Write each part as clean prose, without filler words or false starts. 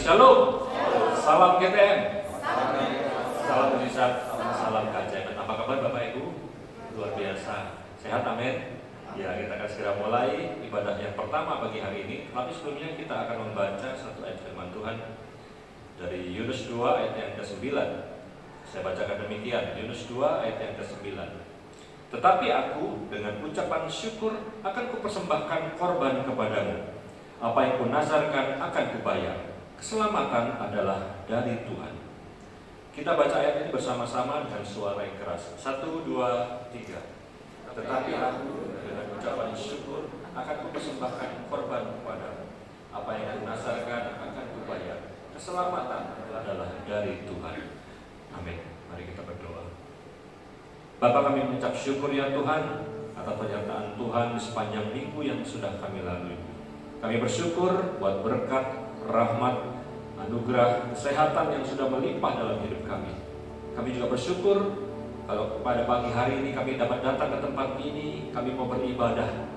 Shalom. Salam GTM. Salam mujizat. Salam keajaiban. Apa kabar Bapak Ibu? Luar biasa. Sehat, amin. Ya, kita akan segera mulai ibadah yang pertama pagi hari ini. Tapi sebelumnya kita akan membaca satu ayat firman Tuhan dari Yunus 2 ayat yang ke-9. Saya bacakan demikian, Yunus 2 ayat yang ke-9. Tetapi aku dengan ucapan syukur akan kupersembahkan korban kepadamu. Apa yang kunazarkan akan kubayar. Keselamatan adalah dari Tuhan. Kita baca ayat ini bersama-sama dengan suara yang keras. 1, 2, 3. Tetapi aku dengan ucapan syukur akan kupersembahkan korban kepadamu. Apa yang kunazarkan akan kubayar. Keselamatan adalah dari Tuhan. Amin. Mari kita berdoa. Bapa, kami mengucap syukur ya Tuhan atas penyertaan Tuhan di sepanjang minggu yang sudah kami lalui. Kami bersyukur buat berkat, rahmat, anugerah, kesehatan yang sudah melimpah dalam hidup kami. Kami juga bersyukur kalau pada pagi hari ini kami dapat datang ke tempat ini, kami mau beribadah.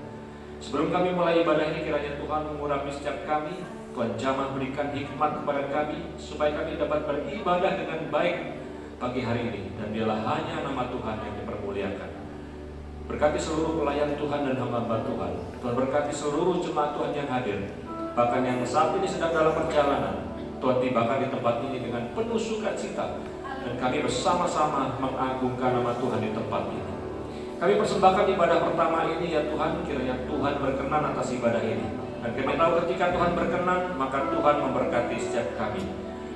Sebelum kami mulai ibadah ini, kiranya Tuhan mengurapi setiap kami. Tuhan jamah berikan hikmat kepada kami, supaya kami dapat beribadah dengan baik pagi hari ini. Dan biarlah hanya nama Tuhan yang dipermuliakan. Berkati seluruh pelayan Tuhan dan hamba-hamba Tuhan. Tuhan berkati seluruh jemaat Tuhan yang hadir. Bahkan yang saat ini sedang dalam perjalanan, Tuhan tibakan di tempat ini dengan penuh sukacita. Dan kami bersama-sama mengagungkan nama Tuhan di tempat ini. Kami persembahkan ibadah pertama ini ya Tuhan. Kiranya Tuhan berkenan atas ibadah ini. Dan kami tahu ketika Tuhan berkenan, maka Tuhan memberkati setiap kami.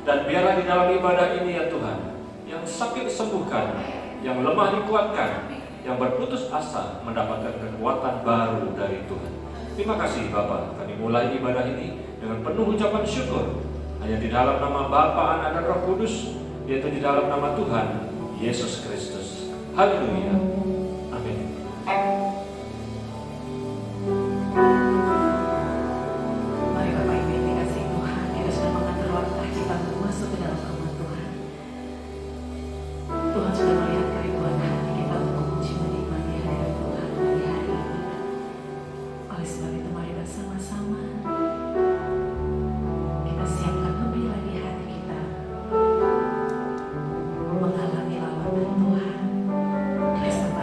Dan biarlah di dalam ibadah ini ya Tuhan, yang sakit disembuhkan, yang lemah dikuatkan, yang berputus asa mendapatkan kekuatan baru dari Tuhan. Terima kasih Bapa, kami mulai ibadah ini dengan penuh ucapan syukur. Hanya di dalam nama Bapa, Anak dan Roh Kudus, yaitu di dalam nama Tuhan Yesus Kristus. Haleluya. Amin. Mari Bapak Ibu yang dikasihi Tuhan, kita sudah mengatur langkah kita untuk masuk ke dalam rumah Tuhan. Tuhan sudah melihat kerinduan hati kita untuk memuji menikmati hadirat Tuhan pagi hari ini. Oleh sebab itu mari bersama-sama kita siapkan lebih lagi hati kita mengalami lawatan Tuhan. Oleh sebab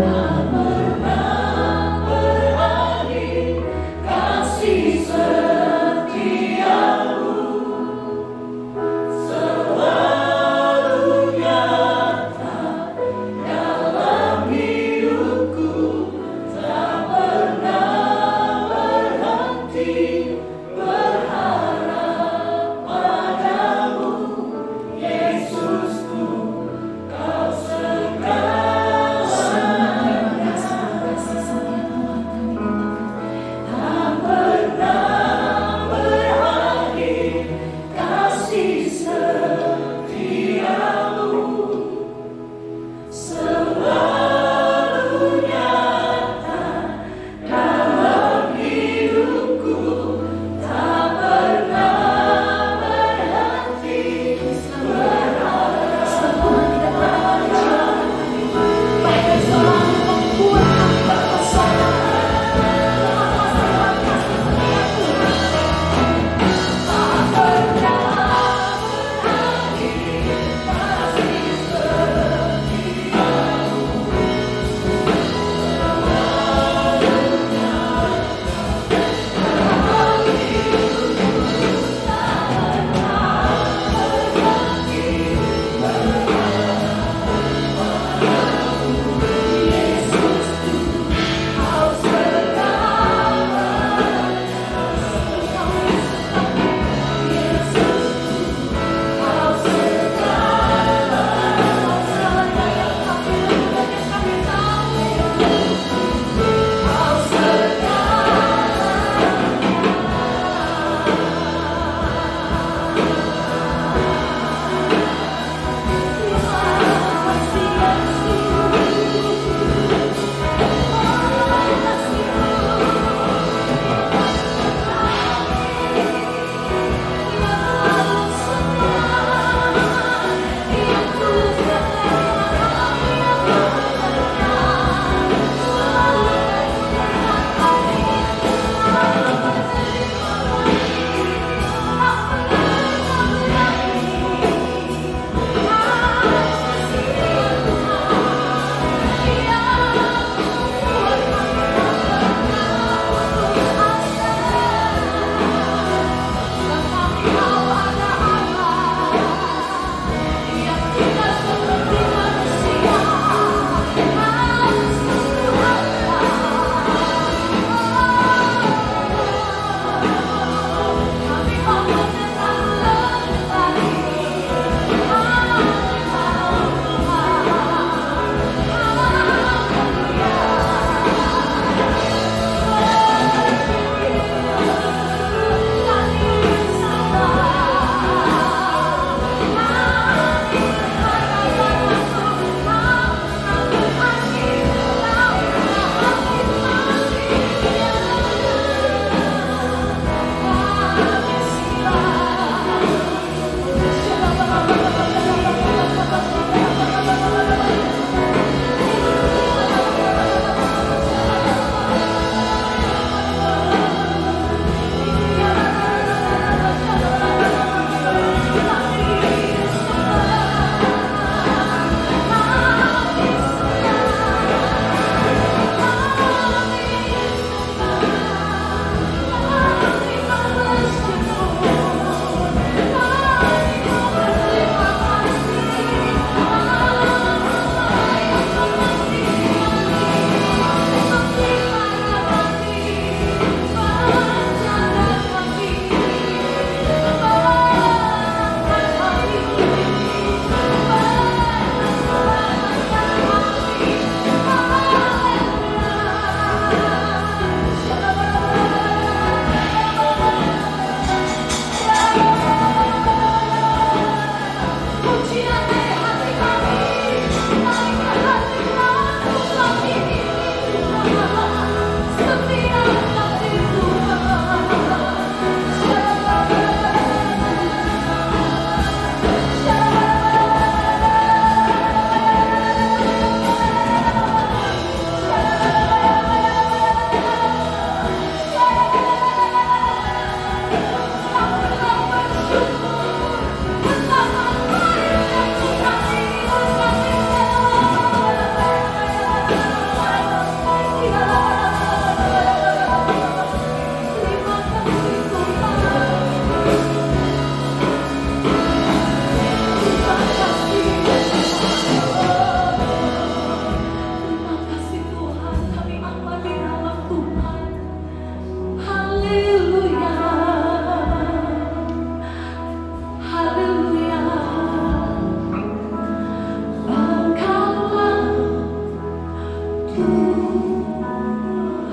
Terima kasih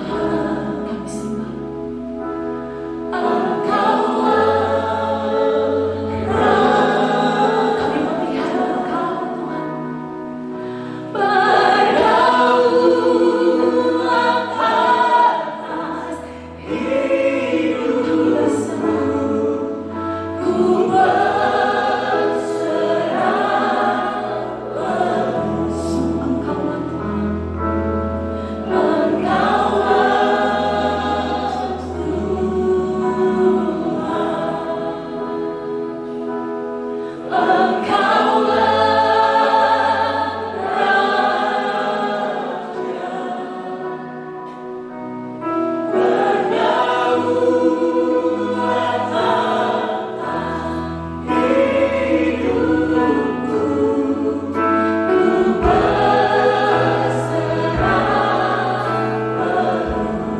Kami sembah. Kami memelihara Engkau, Tuhan. Berdaulat atas hidup berserah. Ku berserah langsung Engkaulah Tuhan.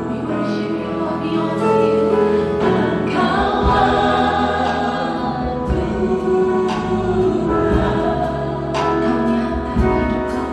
We worship you, Lord, we honor you. Kau nyata hidup kami.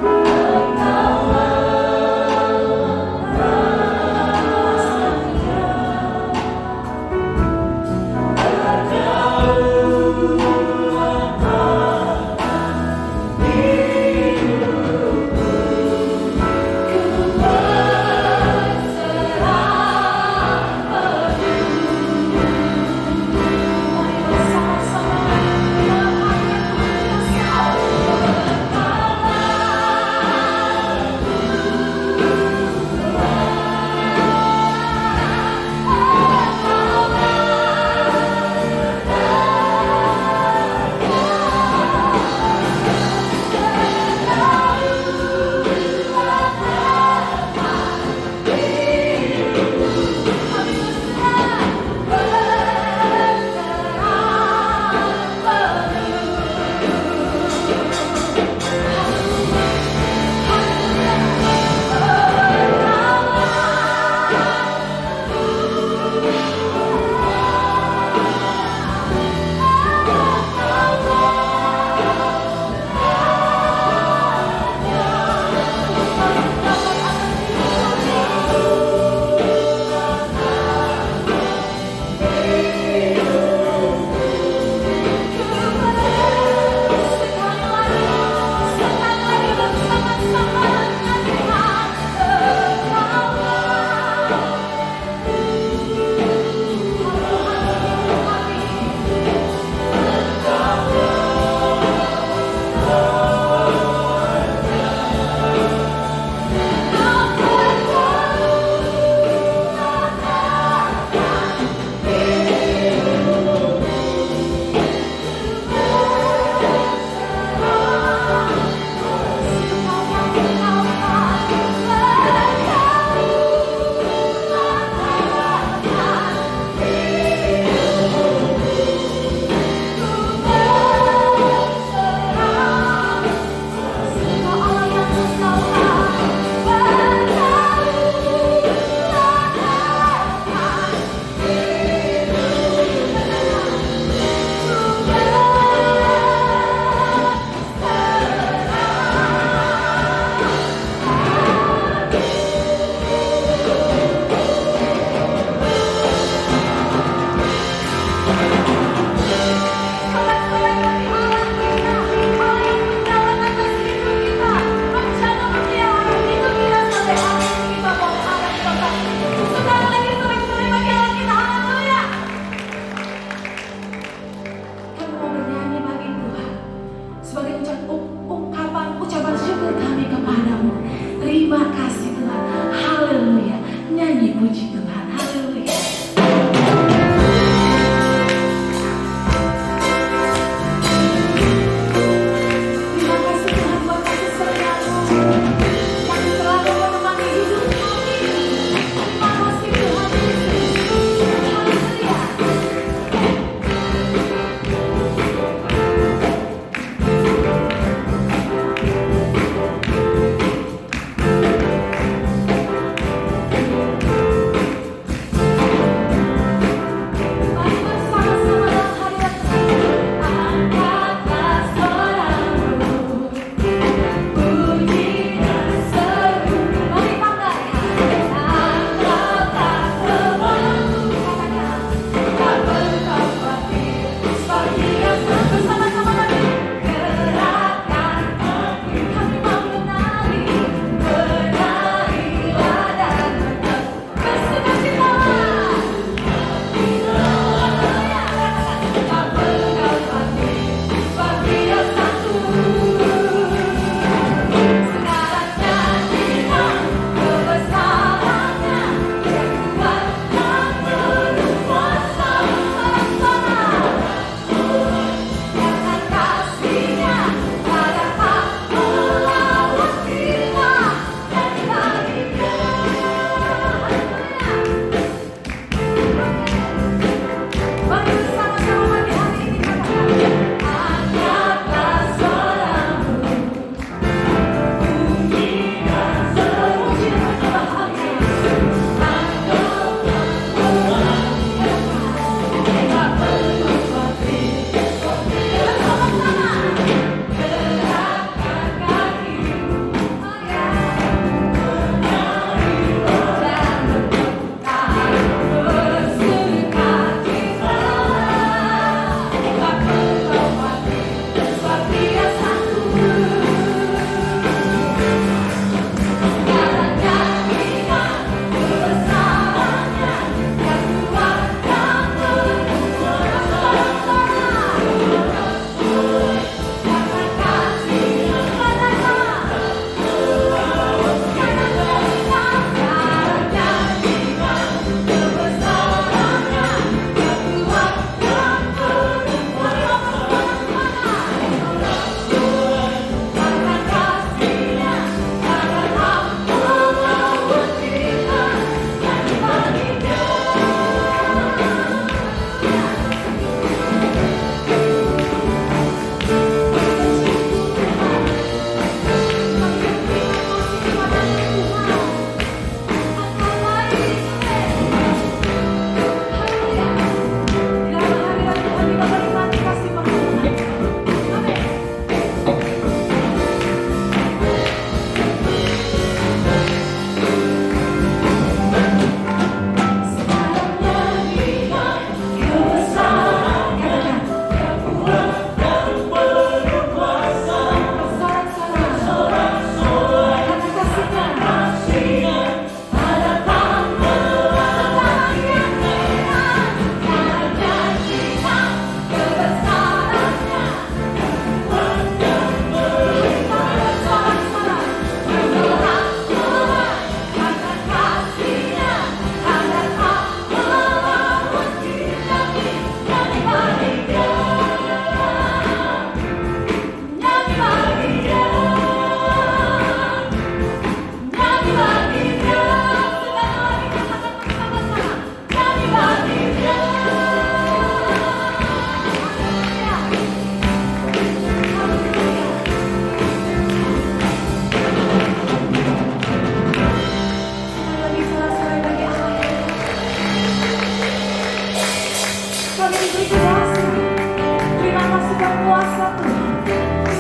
kuasa Tuhan.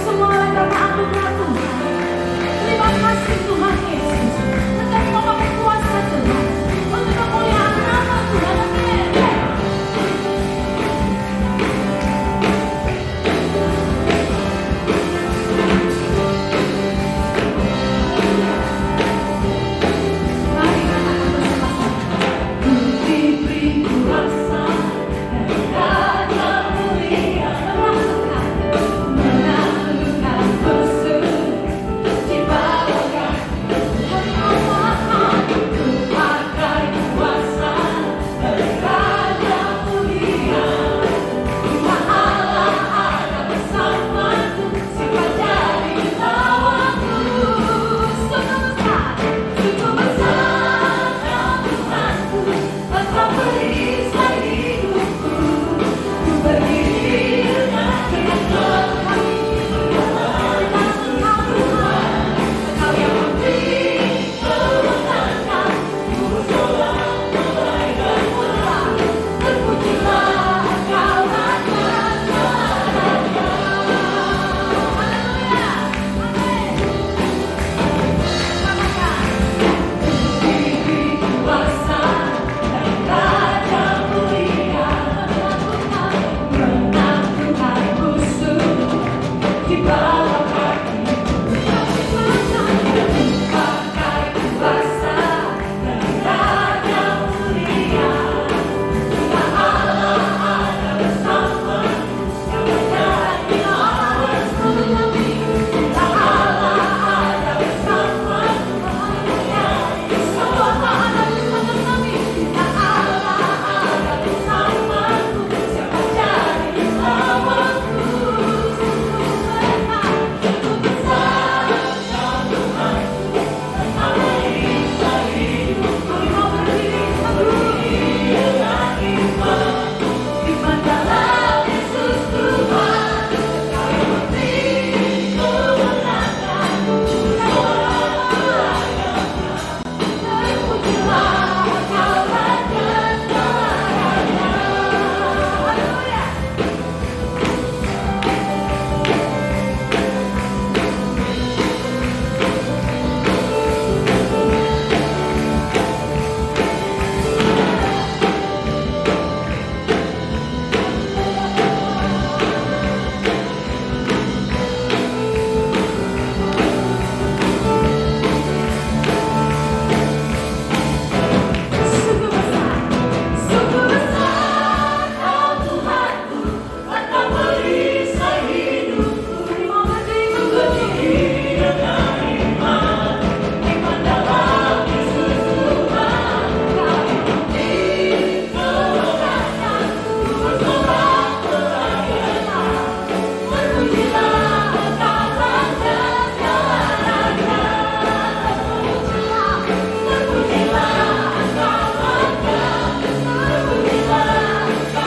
Semua oleh karena anugerah Tuhan. Terima kasih Tuhan Yesus. Engkau memakai kuasa Tuhan untuk kemuliaan nama Tuhan. Amin. Mari katakan bersama-sama. Ku diberi kuasa dan raja mulia merasakan menaklukkan musuh di bawah kaki Tuhan. Ku pakai kuasa dan raja mulia. Tuhan Allah ada bersamaku, siapa jadi lawanku. Sungguh besar Tuhanku, Engkau perisai hidupku. Ku berdiri dengan tegak kaki berdoa dengan Engkau Tuhan. Engkau yang memberi kemenangan, ku bersorak mulai bermula. Terpujilah Engkau Raja-Raja. Haleluya, amin. Diberi kuasa dan raja mulia menaklukkan musuh di bawah kaki. Pakai kuasa dan raja mulia. Tuhan Allah ada bersama, siapa jadi lawanku. Tuhan Allah ada bersama, semua ada bersama kami. Tuhan Allah ada bersamaku, siapa jadi lawanku. Sungguh besar Tuhanku, Engkau perisai hidupku. Kau berdiri dengan iman, iman dalam Yesus Tuhan. Engkau yang memberi kemenangan, bersorak merayakan. Terpujilah Engkau Raja-Raja. Haleluya. Sungguh besar Kau Tuhanku, Engkau perisai hidupku. Ku berdiri dengan iman, iman dalam Yesus Tuhan. Kau yang memberi kemenangan, ku bersorak merayakan. Terpujilah Engkau Raja-Raja. Terpujilah Engkau Raja. Terpujilah Engkau Raja. Terpujilah Engkau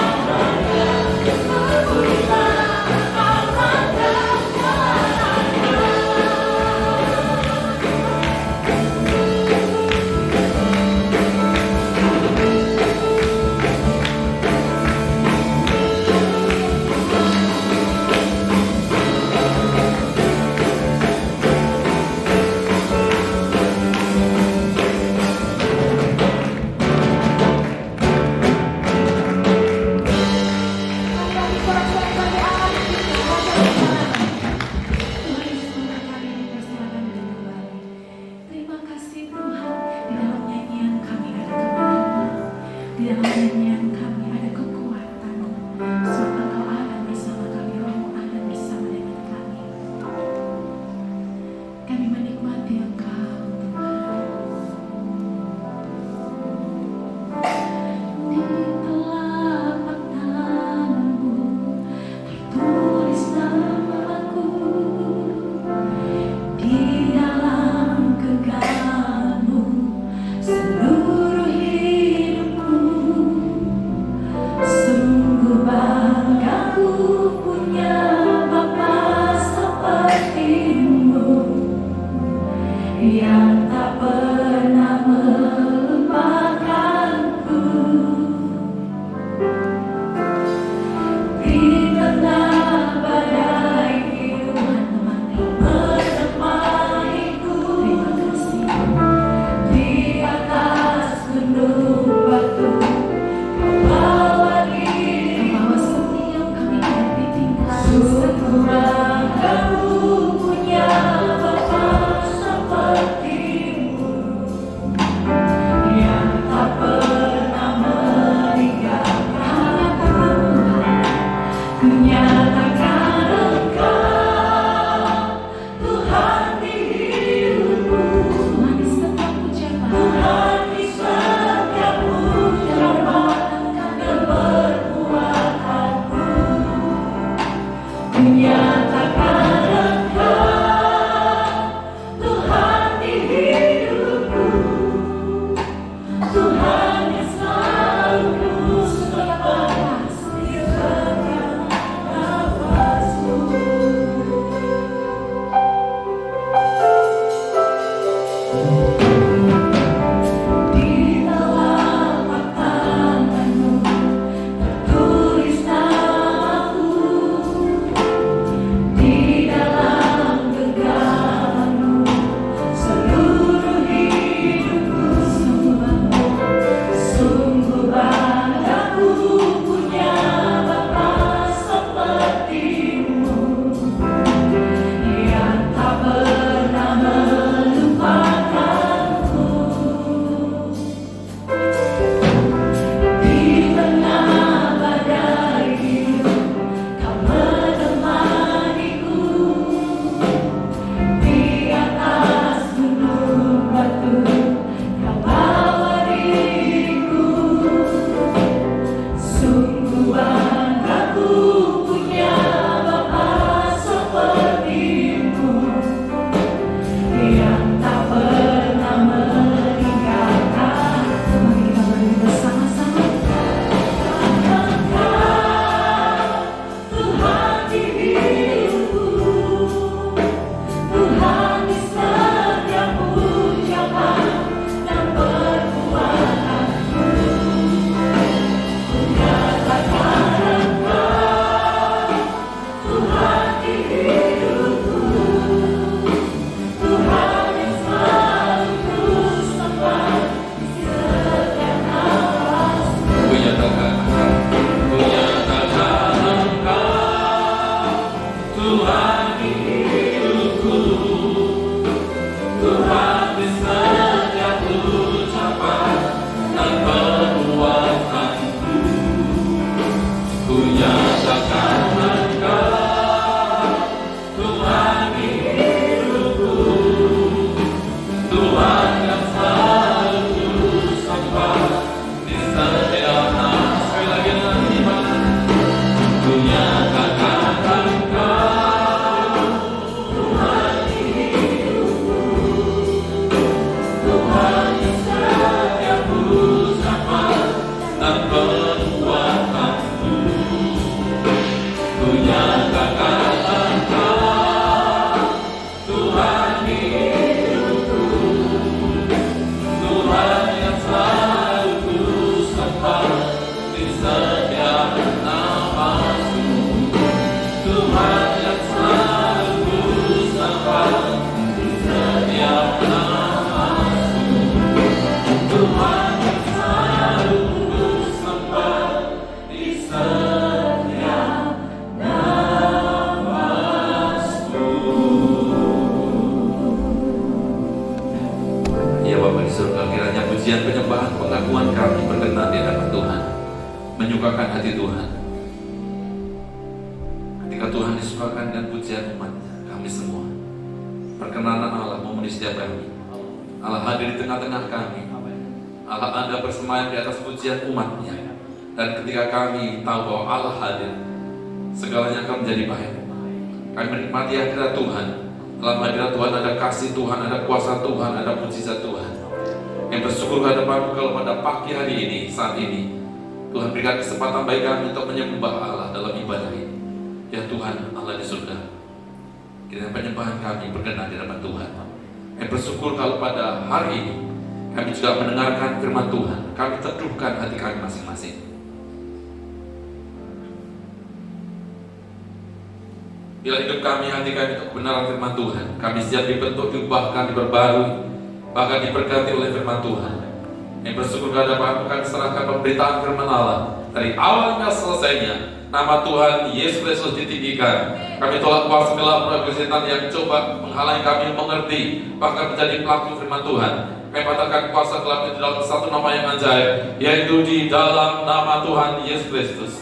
Terima kasih Tuhan, di dalam nyanyian kami ada kemenangan, di dalam nyanyian kami ada kekuatan. Sebab Engkau ada bersama kami, Roh-Mu ada bersama dengan kami. Kami menikmati Engkau Tuhan. Di telapak tangan-Mu tertulis namaku, di dalam genggaman-Mu seluruh hidupku. pujian, penyembahan, pengakuan kami berkenan di hadapan Tuhan, menyukakan hati Tuhan. Ketika Tuhan disukakan dengan pujian umatnya, kami semua, perkenanan Allah memenuhi setiap kami. Allah hadir di tengah-tengah kami. Allah ada bersemayam di atas pujian umatnya. Dan ketika kami tahu bahwa Allah hadir, segalanya akan menjadi baik. Kami menikmati hadirat Tuhan. Dalam hadirat Tuhan ada kasih Tuhan, ada kuasa Tuhan, ada mujizat Tuhan. Yang bersyukur hadapanmu kalau pada pagi hari ini, saat ini, Tuhan berikan kesempatan bagi kami untuk menyembah Allah dalam ibadah ini. Ya Tuhan, Allah di surga, kiranya penyembahan kami berkenan di hadapan Tuhan. Yang bersyukur kalau pada hari ini kami juga mendengarkan firman Tuhan, kami teduhkan hati kami masing-masing. Bila hidup kami, hati kami untuk kebenaran firman Tuhan, kami siap dibentuk, diubahkan, diperbarui, bahkan diberkati oleh firman Tuhan. Yang bersyukur kehadapanmu, kami serahkan pemberitaan firman Allah dari awal hingga selesainya. Nama Tuhan Yesus Kristus ditinggikan. Kami tolak kuasa gelap roh setan yang coba menghalangi kami mengerti, bahkan menjadi pelaku firman Tuhan. Kami patahkan kuasa gelap di dalam satu nama yang ajaib, yaitu di dalam nama Tuhan Yesus Kristus.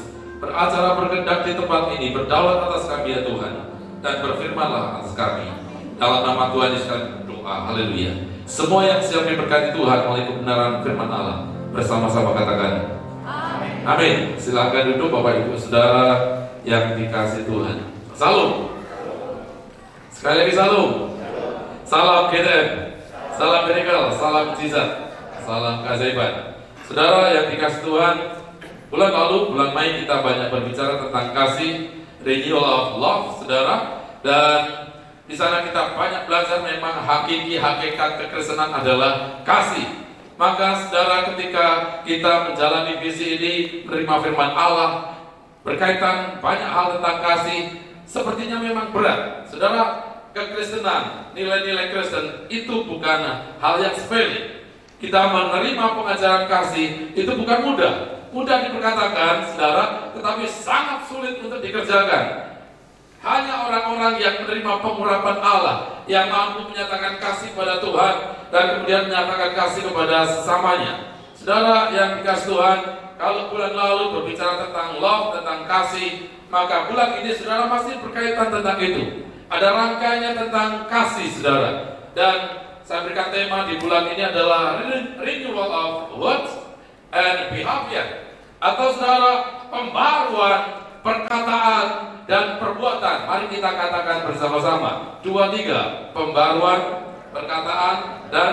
Beracara berkehendak di tempat ini, berdaulat atas kami ya Tuhan, dan berfirmanlah atas kami. Dalam nama Tuhan Yesus kami berdoa, haleluya. Semua yang siap diberkati Tuhan oleh kebenaran firman Allah, bersama-sama katakan amin. Silakan duduk Bapak Ibu Saudara yang dikasih Tuhan. Salam. Sekali lagi salam. Salam GTM. Salam miracle, salam mujizat, salam keajaiban. Saudara yang dikasih Tuhan, bulan lalu, bulan Mei kita banyak berbicara tentang kasih, renewal of love, saudara. Dan di sana kita banyak belajar memang hakikat kekristenan adalah kasih. Maka saudara, ketika kita menjalani visi ini, menerima firman Allah berkaitan banyak hal tentang kasih, sepertinya memang berat. Saudara, kekristenan, nilai-nilai Kristen itu bukan hal yang sepele. Kita menerima pengajaran kasih itu bukan mudah. Mudah diperkatakan, saudara, tetapi sangat sulit untuk dikerjakan. Hanya orang-orang yang menerima pengurapan Allah, yang mampu menyatakan kasih pada Tuhan dan kemudian menyatakan kasih kepada sesamanya. Saudara yang dikasih Tuhan, kalau bulan lalu berbicara tentang love, tentang kasih, maka bulan ini saudara masih berkaitan tentang itu. Ada rangkaiannya tentang kasih, saudara. Dan saya berikan tema di bulan ini adalah renewal of words and behavior, atau saudara, pembaruan perkataan dan perbuatan. Mari kita katakan bersama-sama. 2, 3. Pembaruan perkataan dan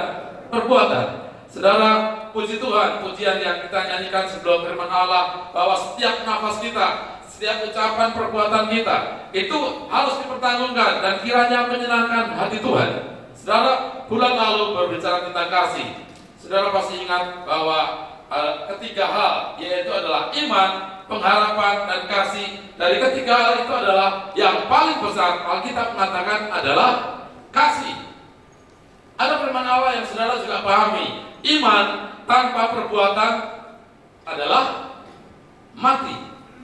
perbuatan. Saudara, puji Tuhan, pujian yang kita nyanyikan sebelum firman Allah, bahwa setiap nafas kita, setiap ucapan perbuatan kita itu harus dipertanggungkan dan kiranya menyenangkan hati Tuhan. Saudara, bulan lalu berbicara tentang kasih. Saudara pasti ingat bahwa ketiga hal, yaitu adalah iman, pengharapan, dan kasih. Dari ketiga hal itu adalah yang paling besar, Alkitab mengatakan adalah kasih. Ada firman Allah yang saudara juga pahami. Iman tanpa perbuatan adalah mati.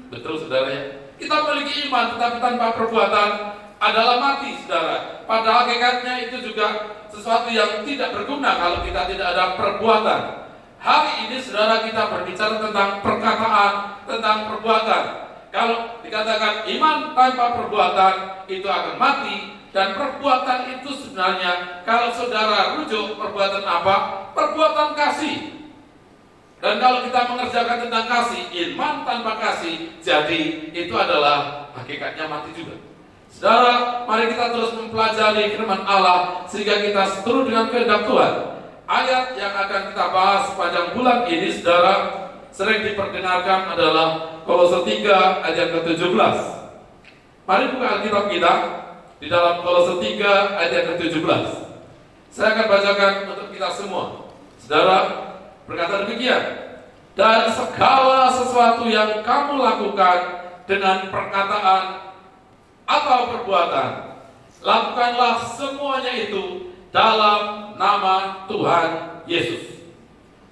Betul saudara ya? Kita memiliki iman tetapi tanpa perbuatan adalah mati, saudara. Pada hakikatnya itu juga sesuatu yang tidak berguna kalau kita tidak ada perbuatan. Hari ini saudara kita berbicara tentang perkataan, tentang perbuatan. Kalau dikatakan iman tanpa perbuatan itu akan mati, dan perbuatan itu sebenarnya kalau saudara rujuk perbuatan apa? Perbuatan kasih. Dan kalau kita mengerjakan tentang kasih, iman tanpa kasih, jadi itu adalah hakikatnya mati juga. Saudara, mari kita terus mempelajari firman Allah sehingga kita seturut dengan kehendak Tuhan. Ayat yang akan kita bahas sepanjang bulan ini, saudara, sering diperdengarkan adalah Kolose 3 ayat ke-17. Mari buka Alkitab kita di dalam Kolose 3 ayat ke-17. Saya akan bacakan untuk kita semua. Saudara, berkata demikian, dan segala sesuatu yang kamu lakukan dengan perkataan atau perbuatan, lakukanlah semuanya itu dalam nama Tuhan Yesus,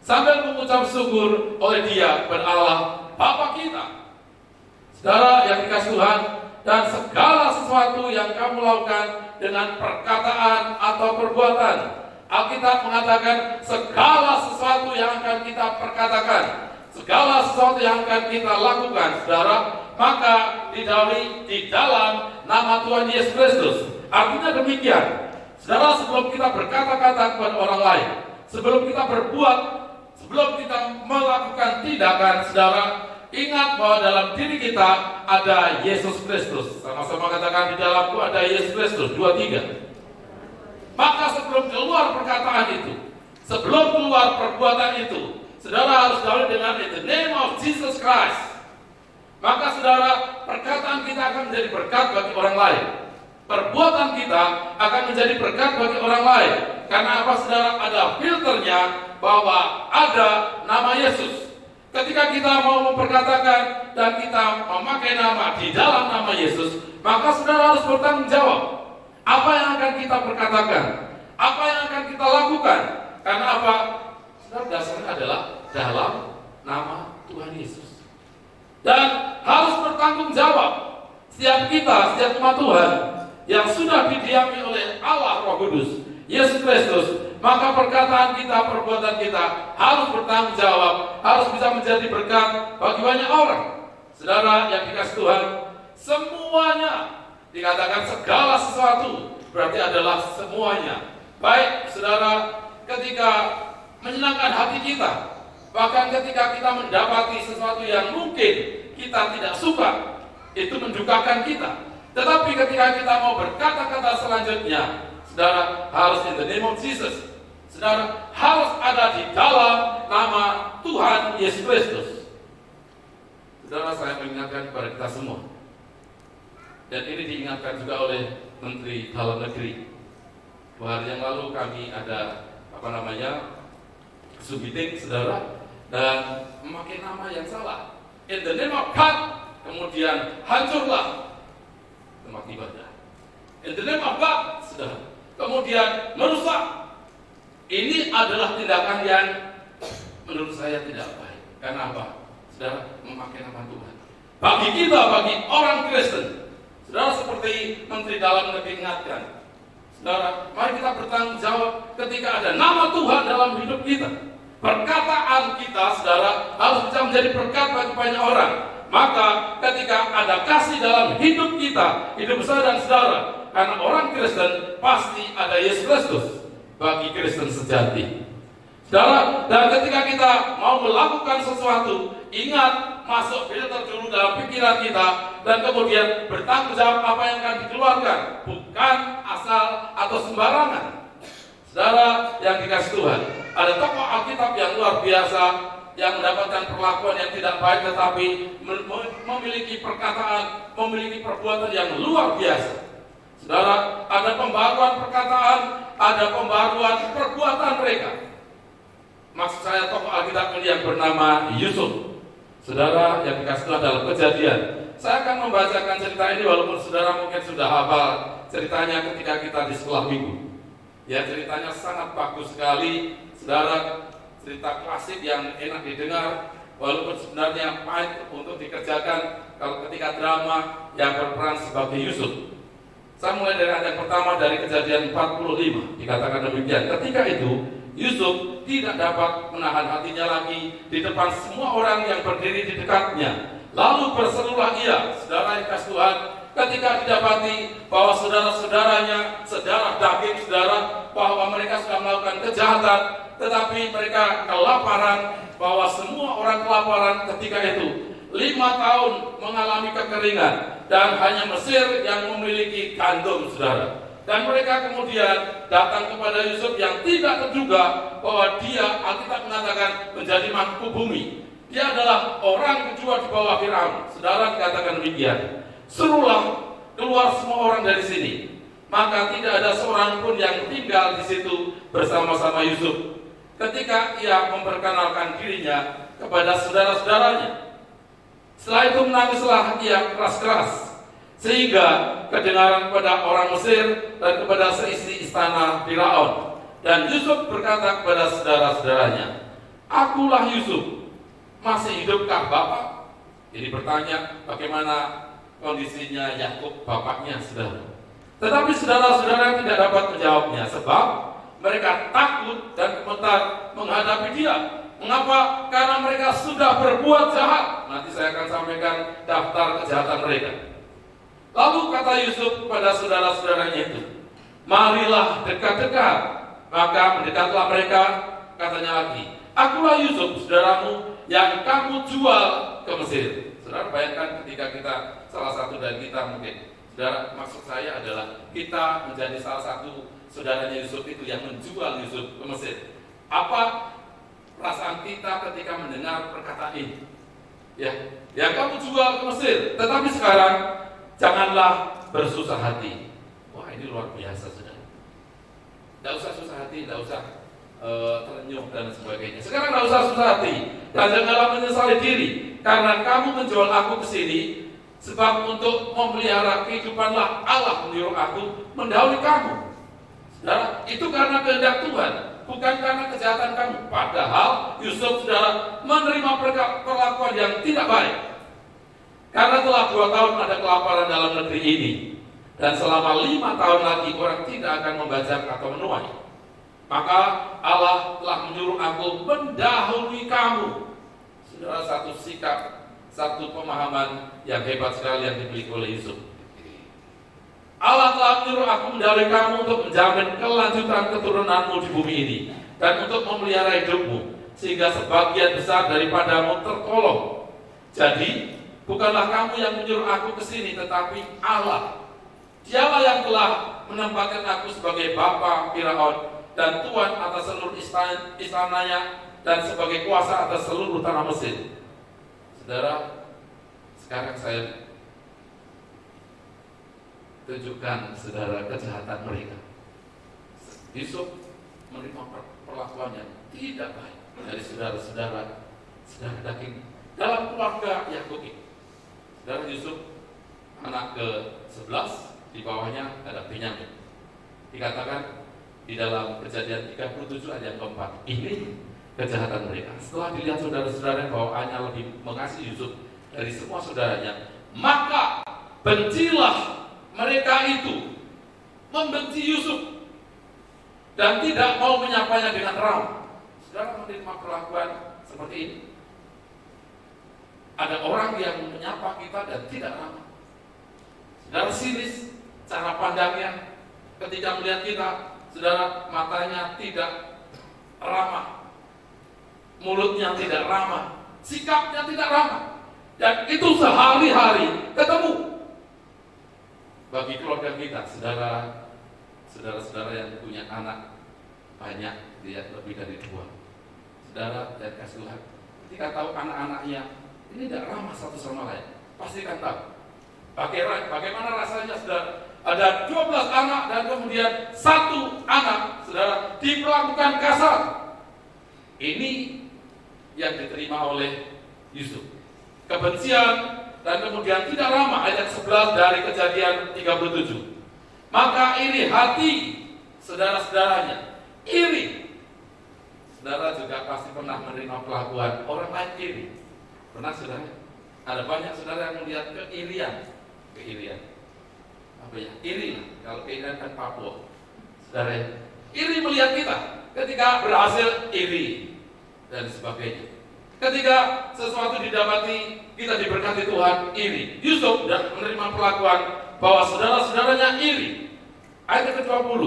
sambil mengucap syukur oleh Dia kepada Allah Bapa kita. Saudara yang dikasih Tuhan, dan segala sesuatu yang kamu lakukan dengan perkataan atau perbuatan, Alkitab mengatakan segala sesuatu akan kita perkatakan, segala sesuatu yang akan kita lakukan, saudara, maka didahului di dalam nama Tuhan Yesus Kristus. Artinya demikian, saudara, sebelum kita berkata-kata kepada orang lain, sebelum kita berbuat, sebelum kita melakukan tindakan, saudara, ingat bahwa dalam diri kita ada Yesus Kristus. Sama-sama katakan, di dalamku ada Yesus Kristus. 2-3. Maka sebelum keluar perkataan itu, sebelum keluar perbuatan itu, saudara harus dahulu dengan in the name of Jesus Christ. Maka saudara, perkataan kita akan menjadi berkat bagi orang lain. Perbuatan kita akan menjadi berkat bagi orang lain. Karena apa, saudara? Ada filternya bahwa ada nama Yesus. Ketika kita mau memperkatakan dan kita memakai nama di dalam nama Yesus, maka saudara harus bertanggung jawab. Apa yang akan kita perkatakan? Apa yang akan kita lakukan? Karena apa? Saudara, dasarnya adalah dalam nama Tuhan Yesus. Dan harus bertanggung jawab. Setiap kita, setiap umat Tuhan yang sudah didiami oleh Allah Roh Kudus, Yesus Kristus, maka perkataan kita, perbuatan kita harus bertanggung jawab, harus bisa menjadi berkat bagi banyak orang. Saudara yang dikasih Tuhan, semuanya dikatakan segala sesuatu berarti adalah semuanya. Baik, saudara, ketika menyenangkan hati kita, bahkan ketika kita mendapati sesuatu yang mungkin kita tidak suka, itu mendukakan kita. Tetapi ketika kita mau berkata-kata selanjutnya, saudara, harus in the name of Jesus. Saudara, harus ada di dalam nama Tuhan Yesus Kristus. Saudara, saya mengingatkan kepada kita semua, dan ini diingatkan juga oleh Menteri Dalam Negeri. 2 hari yang lalu kami ada Zoom meeting, saudara, dan memakai nama yang salah. In the name of God, kemudian hancurlah tempat ibadah. In the name of God, saudara, kemudian merusak. Ini adalah tindakan yang menurut saya tidak baik. Karena apa? Saudara, memakai nama Tuhan. Bagi kita, bagi orang Kristen, saudara, seperti Menteri Dalam Negeri ingatkan, saudara, mari kita bertanggung jawab ketika ada nama Tuhan dalam hidup kita. Perkataan kita, saudara, harus bisa menjadi berkat bagi banyak orang. Maka ketika ada kasih dalam hidup kita, hidup saya dan saudara, karena orang Kristen pasti ada Yesus Kristus bagi Kristen sejati. Saudara, dan ketika kita mau melakukan sesuatu, ingat, masuk filter dulu dalam pikiran kita, dan kemudian bertanggung jawab apa yang akan dikeluarkan, bukan asal atau sembarangan. Saudara yang dikasih Tuhan, ada tokoh Alkitab yang luar biasa, yang mendapatkan perlakuan yang tidak baik, tetapi memiliki perkataan, memiliki perbuatan yang luar biasa. Saudara, ada pembaruan perkataan, ada pembaruan perbuatan mereka. Maksud saya tokoh Alkitab ini yang bernama Yusuf. Saudara yang dikasih Tuhan, dalam Kejadian. Saya akan membacakan cerita ini walaupun saudara mungkin sudah hafal ceritanya ketika kita di sekolah minggu. Ya, ceritanya sangat bagus sekali, saudara. Cerita klasik yang enak didengar, walaupun sebenarnya pahit untuk dikerjakan kalau ketika drama yang berperan sebagai Yusuf. Saya mulai dari ayat yang pertama dari Kejadian 45, dikatakan demikian. Ketika itu Yusuf tidak dapat menahan hatinya lagi di depan semua orang yang berdiri di dekatnya. Lalu berserulah ia, saudara yang kasih Tuhan, ketika didapati bahwa saudara-saudaranya, sedarah daging saudara, bahwa mereka sudah melakukan kejahatan, tetapi mereka kelaparan, bahwa semua orang kelaparan ketika itu. 5 tahun mengalami kekeringan, dan hanya Mesir yang memiliki gandum, saudara. Dan mereka kemudian datang kepada Yusuf yang tidak terduga bahwa dia, Alkitab mengatakan, menjadi mangku bumi. Dia adalah orang kedua di bawah Firaun. Saudara, dikatakan demikian. Suruhlah keluar semua orang dari sini. Maka tidak ada seorang pun yang tinggal di situ bersama-sama Yusuf. Ketika ia memperkenalkan dirinya kepada saudara-saudaranya, setelah itu menangislah ia keras-keras, sehingga kedengaran kepada orang Mesir dan kepada seisi istana Firaun. Dan Yusuf berkata kepada saudara-saudaranya, "Akulah Yusuf, masih hidupkah Bapak?" Jadi bertanya bagaimana kondisinya Yakub, bapaknya, saudara. Tetapi saudara-saudara tidak dapat menjawabnya, sebab mereka takut dan gemetar menghadapi dia. Mengapa? Karena mereka sudah berbuat jahat. Nanti saya akan sampaikan daftar kejahatan mereka. Lalu kata Yusuf kepada saudara-saudaranya itu, marilah dekat-dekat. Maka mendekatlah mereka, katanya lagi, akulah Yusuf, saudaramu, yang kamu jual ke Mesir. Saudara bayangkan ketika kita, salah satu dari kita mungkin, saudara, maksud saya adalah kita menjadi salah satu saudaranya Yusuf itu yang menjual Yusuf ke Mesir. Apa perasaan kita ketika mendengar perkataan ini? Ya kamu jual ke Mesir, tetapi sekarang janganlah bersusah hati. Wah, ini luar biasa, saudara. Tidak usah susah hati, tidak usah terenyuh dan sebagainya. Sekarang tidak usah susah hati dan janganlah menyesali diri, karena kamu menjual aku ke sini, sebab untuk memelihara kehidupanlah Allah menyuruh aku mendahului kamu. Saudara, itu karena kehendak Tuhan, bukan karena kejahatan kamu. Padahal Yusuf, saudara, menerima perlakuan yang tidak baik. Karena telah 2 tahun ada kelaparan dalam negeri ini, dan selama 5 tahun lagi orang tidak akan membajak atau menuai. Maka Allah telah menyuruh aku mendahului kamu. Saudara, satu sikap, satu pemahaman yang hebat sekali yang dimiliki oleh Yusuf. Allah telah menyuruh aku mendahului kamu untuk menjamin kelanjutan keturunanmu di bumi ini dan untuk memelihara hidupmu, sehingga sebagian besar daripadamu tertolong. Jadi bukanlah kamu yang menyuruh aku ke sini, tetapi Allah. Dialah yang telah menempatkan aku sebagai bapa Firaun dan tuan atas seluruh istananya dan sebagai kuasa atas seluruh tanah Mesir. Saudara, sekarang saya tunjukkan, saudara, kejahatan mereka. Yusuf menerima perlakuannya tidak baik dari saudara daging dalam keluarga Yakub ini. Saudara, Yusuf anak ke-11, di bawahnya ada Benyamin. Dikatakan di dalam Kejadian 37 ayat yang keempat, ini kejahatan mereka. Setelah dilihat saudara-saudara bahwa hanya lebih mengasihi Yusuf dari semua saudaranya, maka bencilah mereka itu, membenci Yusuf dan tidak mau menyapanya dengan ramah. Saudara menerima perlakuan seperti ini. Ada orang yang menyapa kita dan tidak ramah. Saudara sinis cara pandangnya ketika melihat kita. Saudara, matanya tidak ramah, mulutnya tidak ramah, sikapnya tidak ramah, dan itu sehari-hari ketemu. Bagi keluarga kita, saudara-saudara yang punya anak banyak, lihat lebih dari 2, saudara dan kasih Tuhan, ketika tahu anak-anaknya ini tidak ramah satu sama lain, pasti kan tahu bagaimana rasanya, saudara. Ada 12 anak dan kemudian 1 anak, saudara, diperlakukan kasar. Ini yang diterima oleh Yusuf. Kebencian dan kemudian tidak ramah, ayat 11 dari Kejadian 37. Maka iri hati saudara-saudaranya, iri. Saudara juga pasti pernah menerima perlakuan orang lain iri. Pernah, saudara? Ada banyak saudara yang melihat keirian. Apa ya? Iri. Kalau keinginan kan Papua, saudara, iri melihat kita ketika berhasil, iri dan sebagainya. Ketika sesuatu didapati, kita diberkati Tuhan, iri. Yusuf dan menerima perlakuan bahwa saudara-saudaranya iri. Ayat ke-20,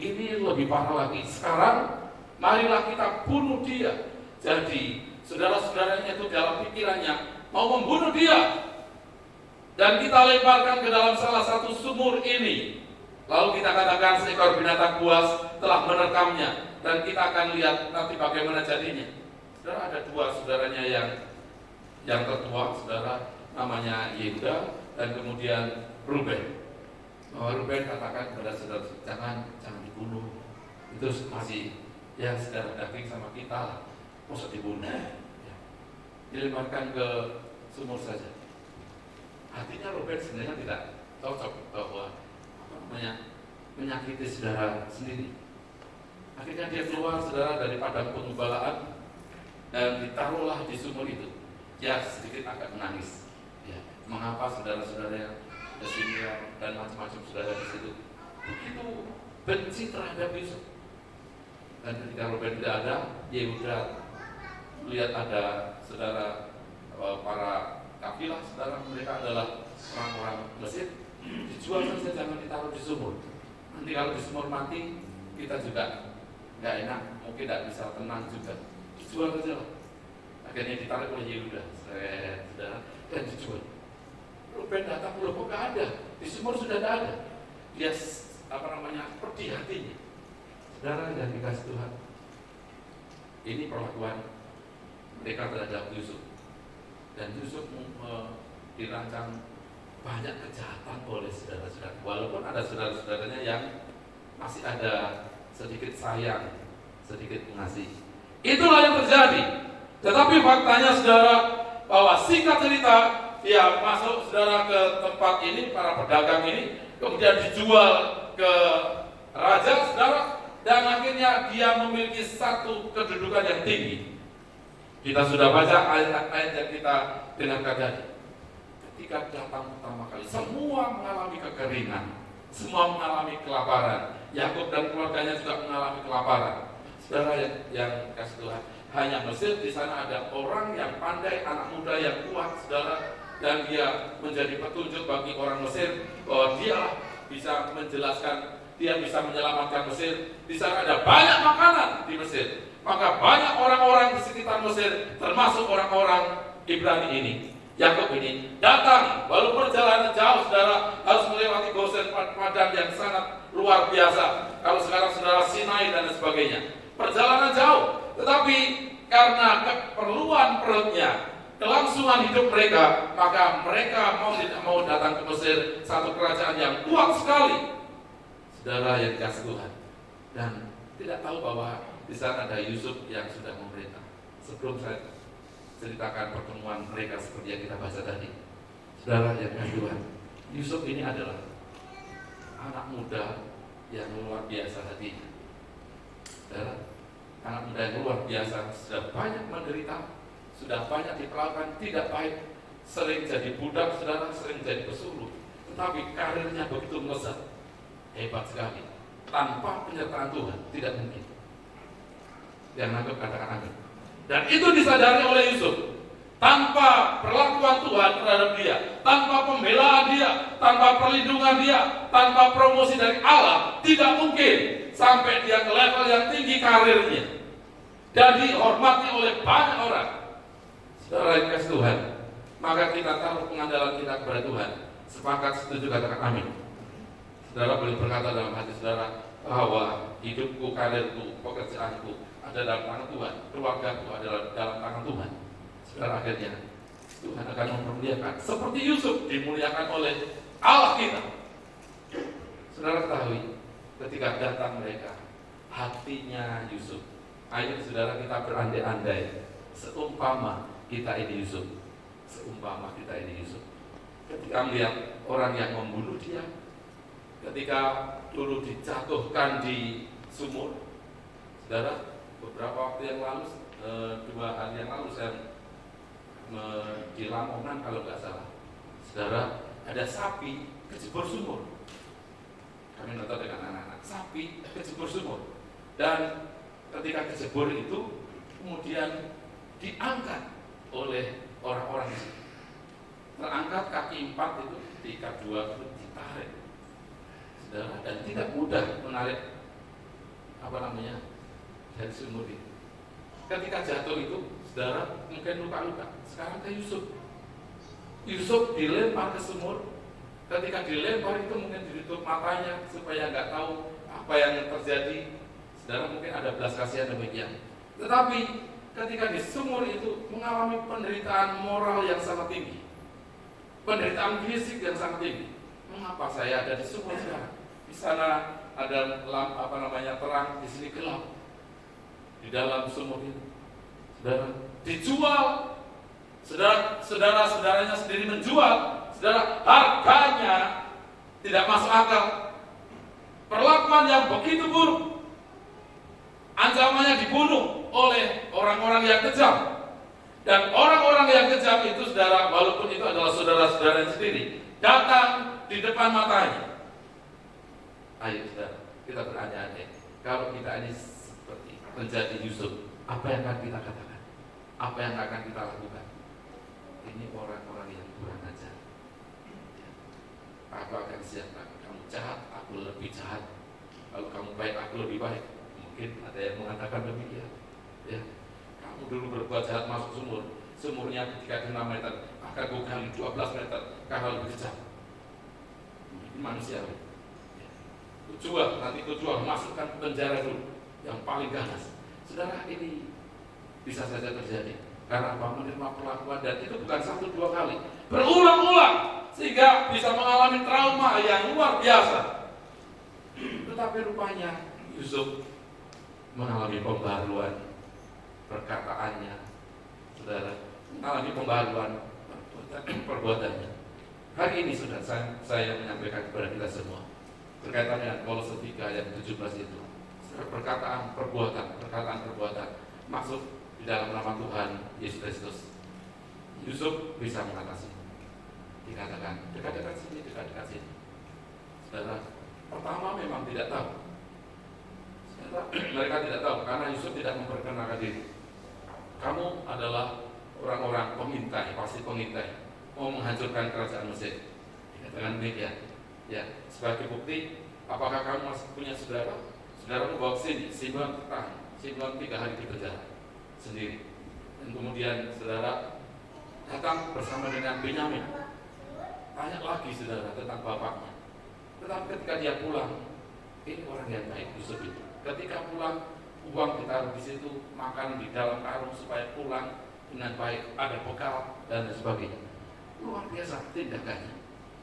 ini lebih parah lagi. Sekarang marilah kita bunuh dia. Jadi saudara-saudaranya itu dalam pikirannya mau membunuh dia, dan kita lemparkan ke dalam salah satu sumur ini. Lalu kita katakan seekor binatang buas telah menerkamnya, dan kita akan lihat nanti bagaimana jadinya. Saudara, ada 2 saudaranya yang tertua, saudara, namanya Yehuda dan kemudian Ruben. Ruben katakan kepada saudara, jangan dibunuh. Itu masih ya saudara daging sama kita lah, masa dibunuh. Ya. Dilemparkan ke sumur saja. Hatinya Ruben sebenarnya tidak cocok bahwa menyakiti saudara sendiri. Akhirnya dia keluar, saudara, dari padang penggembalaan dan ditaruhlah di sumur itu. Ya, sedikit agak menangis. Ya, mengapa saudara-saudara Yosua dan macam-macam saudara di situ begitu benci terhadap Yusuf? Dan ketika Ruben tidak ada, Yehuda lihat ada saudara para kafilah, saudara, mereka adalah orang-orang Mesir, dijual saja, jangan ditaruh di sumur. Nanti kalau di sumur mati, kita juga nggak enak, mungkin tidak bisa tenang juga. Dijual saja lah. Akhirnya ditarik oleh Yehuda, saudara, dan dijual. Ruben datang, loh kok nggak ada? Di sumur sudah tidak ada. Dia pedih hatinya. Saudara yang dikasih Tuhan, ini perlakuan mereka terhadap Yusuf. Dan Yusuf dirancang banyak kejahatan oleh saudara-saudara. Walaupun ada saudara-saudaranya yang masih ada sedikit sayang, sedikit mengasihi. Itulah yang terjadi. Tetapi faktanya saudara, bahwa singkat cerita, dia masuk saudara ke tempat ini, para pedagang ini, kemudian dijual ke raja saudara, dan akhirnya dia memiliki satu kedudukan yang tinggi. Kita sudah baca ayat-ayat yang kita dengarkan tadi. Ketika datang pertama kali, semua mengalami kekeringan, semua mengalami kelaparan. Yakub dan keluarganya juga mengalami kelaparan. Saudara yang kasih Tuhan, hanya Mesir, di sana ada orang yang pandai, anak muda yang kuat, saudara, dan dia menjadi petunjuk bagi orang Mesir bahwa dia bisa menjelaskan, dia bisa menyelamatkan Mesir. Di sana ada banyak makanan di Mesir, maka banyak orang-orang di sekitar Mesir, termasuk orang-orang Ibrani ini, Yakub ini datang, walaupun perjalanan jauh, saudara, harus melewati Gosen, padang yang sangat luar biasa. Kalau sekarang saudara Sinai dan sebagainya, perjalanan jauh, tetapi karena keperluan perutnya, kelangsungan hidup mereka, maka mereka mau tidak mau datang ke Mesir, satu kerajaan yang kuat sekali, saudara yang dikasih Tuhan, dan tidak tahu bahwa di sana ada Yusuf yang sudah memerintah. Sebelum saya ceritakan pertemuan mereka seperti yang kita baca tadi, saudara yang dikasih Tuhan, Yusuf ini adalah anak muda yang luar biasa hatinya. Saudara, anak muda yang luar biasa, sudah banyak menderita, sudah banyak diperlakukan tidak baik, sering jadi budak, saudara, sering jadi pesuruh, tetapi karirnya begitu melesat, hebat sekali. Tanpa penyertaan Tuhan tidak mungkin. Yang nangkep katakan amin. Dan itu disadari oleh Yusuf. Tanpa perlakuan Tuhan terhadap dia, tanpa pembelaan dia, tanpa perlindungan dia, tanpa promosi dari Allah, tidak mungkin sampai dia ke level yang tinggi karirnya dan dihormati oleh banyak orang. Saudara yang kasih Tuhan, maka kita taruh pengandalan kita kepada Tuhan. Sepakat, setuju, katakan amin. Saudara boleh berkata dalam hati saudara bahwa hidupku, karirku, pekerjaanku ada dalam tangan Tuhan, keluargaku adalah dalam tangan Tuhan. Saudara, akhirnya Tuhan akan mempermuliakan seperti Yusuf dimuliakan oleh Allah kita. Saudara ketahui, ketika datang mereka, hatinya Yusuf. Ayo saudara, kita berandai-andai, seumpama kita ini Yusuf, seumpama kita ini Yusuf. Ketika melihat orang yang membunuh dia, ketika dulu dijatuhkan di sumur, saudara, beberapa waktu yang lalu, 2 hari yang lalu saya di Lamongan kalau nggak salah, saudara, ada sapi kejebur sumur. Kami nonton dengan anak-anak, sapi kejebur sumur, dan ketika kejebur itu kemudian diangkat oleh orang-orang itu, terangkat kaki 4 itu, diikat 2 itu ditarik, saudara, dan tidak mudah menarik dari sumur itu. Ketika jatuh itu, saudara, mungkin luka-luka. Sekarang ke Yusuf dilempar ke sumur. Ketika dilempar itu mungkin ditutup matanya supaya nggak tahu apa yang terjadi. Saudara, mungkin ada belas kasihan demikian. Tetapi ketika di sumur itu mengalami penderitaan moral yang sangat tinggi, penderitaan fisik yang sangat tinggi. Mengapa saya ada di sumur sekarang? Di sana ada terang, di sini gelap. Di dalam sumur itu, saudara, dijual. Saudara-saudaranya sendiri menjual. Saudara, harganya tidak masuk akal. Perlakuan yang begitu buruk. Ancamannya dibunuh oleh orang-orang yang kejam. Dan orang-orang yang kejam itu, saudara, walaupun itu adalah saudara-saudaranya sendiri, datang di depan matanya. Ayo saudara, kita berandai-andai, kalau kita ini seperti menjadi Yusuf, apa yang akan kita katakan? apa yang akan kita lakukan? Ini orang-orang yang kurang ajar. Aku akan siapkan. Kamu jahat, aku lebih jahat. Kalau kamu baik, aku lebih baik. Mungkin ada yang mengatakan demikian. Ya, kamu dulu berbuat jahat masuk sumur. Sumurnya ketika 6 meter, akan gue gali 12 meter. Karena lebih kejam. Ini manusiawi. Jual, nanti kau jual, masukkan ke penjara dulu yang paling ganas. Saudara, ini bisa saja terjadi karena apa? Menerima perlakuan, dan itu bukan 1-2 kali, berulang-ulang, sehingga bisa mengalami trauma yang luar biasa. Tetapi rupanya Yusuf mengalami pembaharuan perkataannya, saudara, mengalami pembaharuan perbuatannya. Hari ini sudah saya menyampaikan kepada kita semua berkaitan dengan Kolose 3 ayat 17 itu, perkataan perbuatan masuk di dalam nama Tuhan Yesus Kristus. Yusuf bisa mengatasi. Dikatakan dekat-dekat sini. Saudara, pertama memang tidak tahu. Saudara, mereka tidak tahu karena Yusuf tidak memperkenalkan diri. Kamu adalah orang-orang pengintai, pasti pengintai, mau menghancurkan kerajaan Mesir. Dikatakan demikian. Ya, sebagai bukti, apakah kamu masih punya saudara? Saudara membawa sini, Simeon tertahan, Simeon 3 hari di penjara sendiri. Dan kemudian saudara datang bersama dengan Benyamin. Tanya lagi saudara tentang bapaknya. Tetapi ketika dia pulang, ini orang yang baik, Yusuf itu. Ketika pulang, uang ditaruh di situ, makan di dalam karung supaya pulang dengan baik, ada bekal dan sebagainya. Luar biasa tindakannya.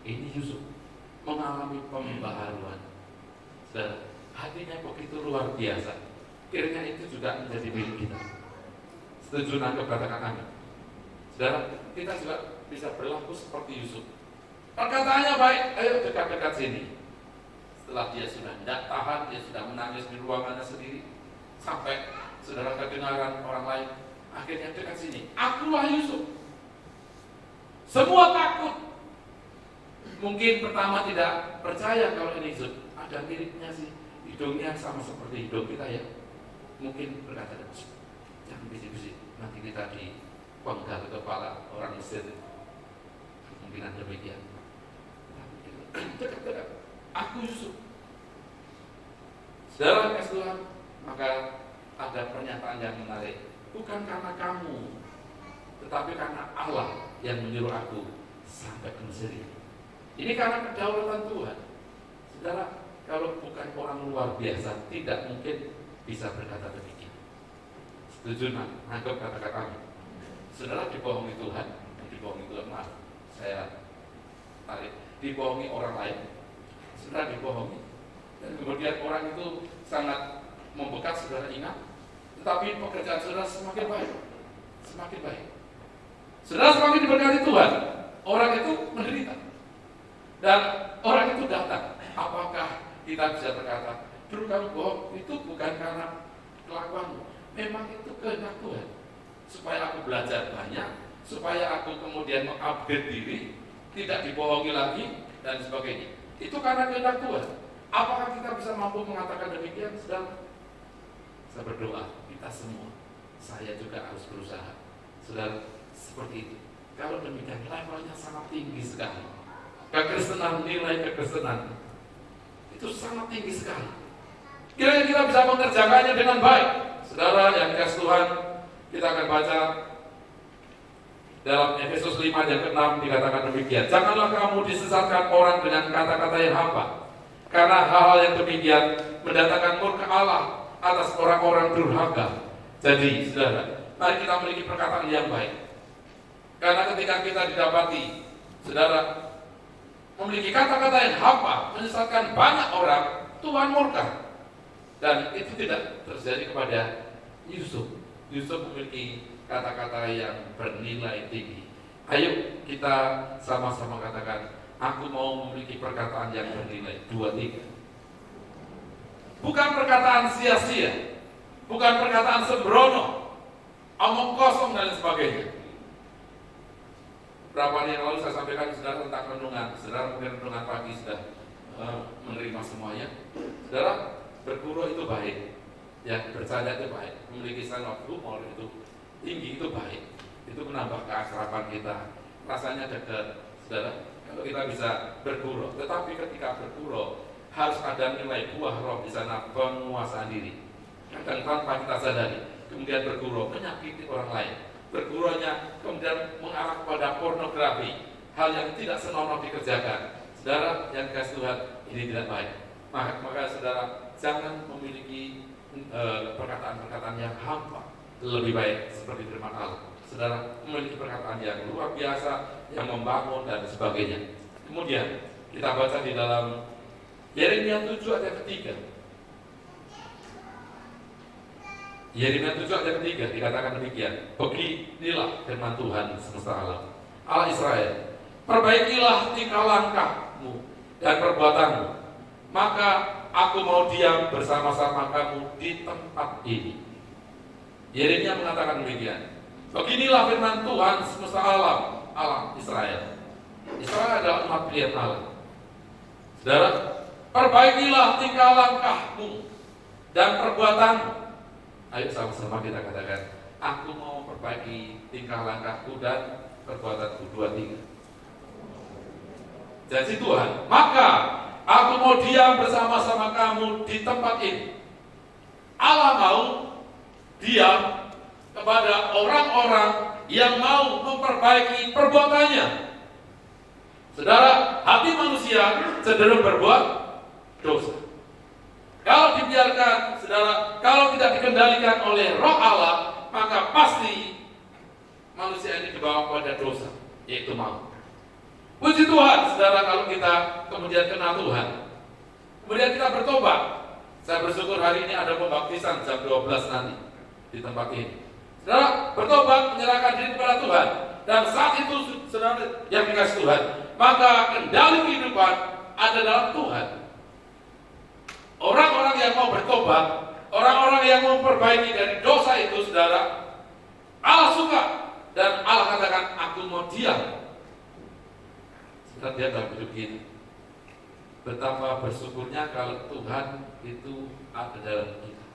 Ini Yusuf mengalami pembaharuan. Saudara, hatinya begitu luar biasa. Kiranya itu juga menjadi milik kita. Setuju nangkep katakan amin. Saudara, kita juga bisa berlaku seperti Yusuf. Perkataannya baik, ayo dekat-dekat sini. Setelah dia sudah tidak tahan, dia sudah menangis di ruangannya sendiri, sampai saudara kedengaran orang lain, akhirnya dekat sini. Akulah Yusuf. Semua takut. Mungkin pertama tidak percaya kalau ini Yusuf. Ada miripnya sih, hidungnya sama seperti hidung kita ya. Mungkin berkata, jangan bisik-bisik, nanti kita dipenggal kepala orang Mesir. Kemungkinan demikian. Dekat-dekat, aku Yusuf. Saudara kasih Tuhan, maka ada pernyataan yang menarik. Bukan karena kamu, tetapi karena Allah yang menyuruh aku sampai ke Mesir. Ini karena kedaulatan Tuhan. Saudara, kalau bukan orang luar biasa, tidak mungkin bisa berkata demikian. Setuju nangkep kata-kata kami. Saudara, dibohongi Tuhan, maaf, saya tarik, dibohongi orang lain, saudara dibohongi, dan kemudian orang itu sangat membekat, saudara ingat, tetapi pekerjaan saudara semakin baik. Saudara semakin diberkati Tuhan, orang itu menderita. Dan orang itu datang. Apakah kita bisa berkata, dulu kamu bohong, itu bukan karena kelakuanmu, memang itu kehendak Tuhan, supaya aku belajar banyak, supaya aku kemudian mengupgrade diri, tidak dibohongi lagi dan sebagainya. Itu karena kehendak Tuhan. Apakah kita bisa mampu mengatakan demikian? Saudara, saya berdoa kita semua, saya juga harus berusaha, saudara, seperti itu. Kalau demikian, levelnya sangat tinggi sekali. Kekristenan, nilai kekristenan itu sangat tinggi sekali. Kira-kira kita bisa mengerjakannya dengan baik. Saudara yang dikasih Tuhan, kita akan baca dalam Efesus 5 ayat 6 dikatakan demikian. Janganlah kamu disesatkan orang dengan kata-kata yang hampa, karena hal-hal yang demikian mendatangkan murka Allah atas orang-orang durhaka. Jadi, saudara, mari kita memiliki perkataan yang baik. Karena ketika kita didapati, saudara, memiliki kata-kata yang hampa, menyesatkan banyak orang, Tuhan murka. Dan itu tidak terjadi kepada Yusuf. Yusuf memiliki kata-kata yang bernilai tinggi. Ayo kita sama-sama katakan, aku mau memiliki perkataan yang bernilai. 2, 3. Bukan perkataan sia-sia, bukan perkataan sembrono, omong kosong dan sebagainya. Berapa hari yang lalu saya sampaikan saudara tentang renungan. Saudara mungkin renungan pagi sudah menerima semuanya. Saudara, berguru itu baik, ya, bercanda itu baik, memiliki sense of humor itu tinggi, itu baik. menambah keakraban kita, rasanya dekat. Saudara, kalau kita bisa bergurau, tetapi ketika bergurau harus ada nilai buah roh di sana, penguasaan diri. Kadang tanpa kita sadari, kemudian bergurau menyakiti orang lain. Berguraunya kemudian mengarah kepada pornografi, hal yang tidak senonoh dikerjakan. Saudara yang kasih Tuhan, ini tidak baik. Maka saudara jangan memiliki perkataan-perkataan yang hampa. Lebih baik seperti firman Allah, saudara memiliki perkataan yang luar biasa, yang membangun dan sebagainya. Kemudian kita baca di dalam Yeremia 7 ayat ketiga. Yeremia 7 ayat ketiga dikatakan demikian. Beginilah firman Tuhan semesta alam, Allah Israel, perbaikilah tingkah langkahmu dan perbuatanmu, maka aku mau diam bersama-sama kamu di tempat ini. Yeremia mengatakan demikian. Beginilah firman Tuhan semesta alam, Allah Israel. Israel adalah umat pilihan Allah. Saudara, perbaikilah tingkah langkahmu dan perbuatanmu. Ayo sama-sama kita katakan, aku mau perbaiki tingkah langkahku dan perbuatanku. 2, 3. Janji Tuhan, maka aku mau diam bersama-sama kamu di tempat ini. Allah mau diam kepada orang-orang yang mau memperbaiki perbuatannya. Saudara, hati manusia cenderung berbuat dosa. Kalau dibiarkan, saudara, kalau tidak dikendalikan oleh Roh Allah, maka pasti manusia ini dibawa pada dosa, yaitu mau. Puji Tuhan, saudara, kalau kita kemudian kenal Tuhan, kemudian kita bertobat. Saya bersyukur hari ini ada pembaptisan jam 12 nanti di tempat ini. Saudara, bertobat, menyerahkan diri kepada Tuhan, dan saat itu, saudara yang dikasih Tuhan, maka kendali kehidupan ada dalam Tuhan. Orang-orang yang mau bertobat, orang-orang yang mau memperbaiki dari dosa itu, saudara, Allah suka, dan Allah katakan, aku mau diam. Saudara, dia dalam hidup ini. Betapa bersyukurnya kalau Tuhan itu ada dalam kita.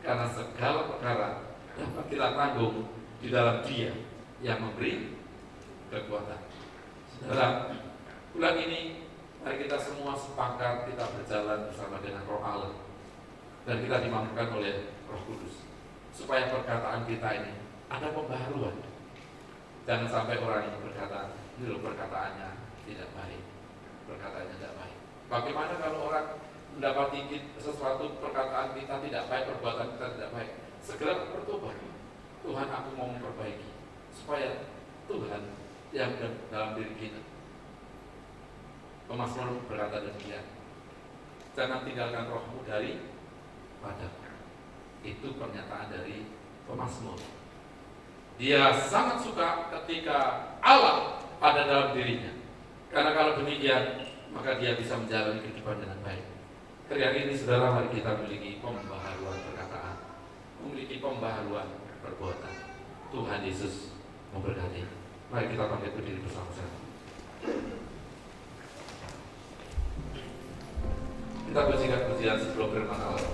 Karena segala perkara dapat kita tanggung di dalam Dia yang memberi kekuatan. Saudara, bulan ini mari kita semua sepakat kita berjalan bersama dengan Roh Allah, dan kita dimampukan oleh Roh Kudus supaya perkataan kita ini ada pembaharuan. Jangan sampai orang yang berkata, ini loh perkataannya tidak baik, perkataannya tidak baik. Bagaimana kalau orang mendapati sesuatu perkataan kita tidak baik, perbuatan kita tidak baik, segera bertobat. Tuhan, aku mau memperbaiki supaya Tuhan yang dalam diri kita. Pemazmur berkata demikian, jangan tinggalkan rohmu dari padaku. Itu pernyataan dari pemazmur. Dia sangat suka ketika Allah ada dalam dirinya, karena kalau demikian maka dia bisa menjalani kehidupan dengan baik. Hari ini, saudara, mari kita memiliki pembaharuan perkataan, memiliki pembaharuan perbuatan. Tuhan Yesus memberkati. Mari kita bangkit berdiri bersama-sama. Kita pujikan pujian sebelum firman Allah.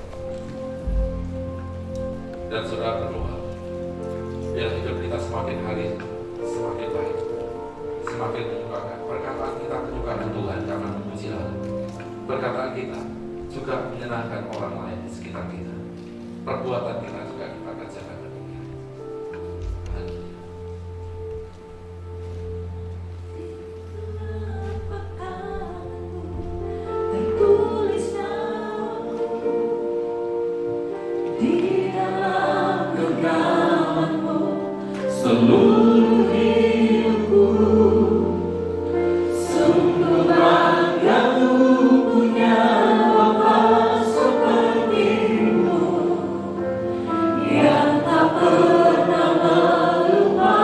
Dan saudara berdoa, biar hidup kita semakin hari semakin baik, semakin menyukakan. Perkataan kita menyukakan Tuhan karena memuji Allah. Perkataan kita juga menyenangkan orang lain di sekitar kita. Perbuatan kita juga kita kerjakan demikian. Seluruh hidupku sungguh bangga ku punya Bapa seperti-Mu yang tak pernah melupakanku.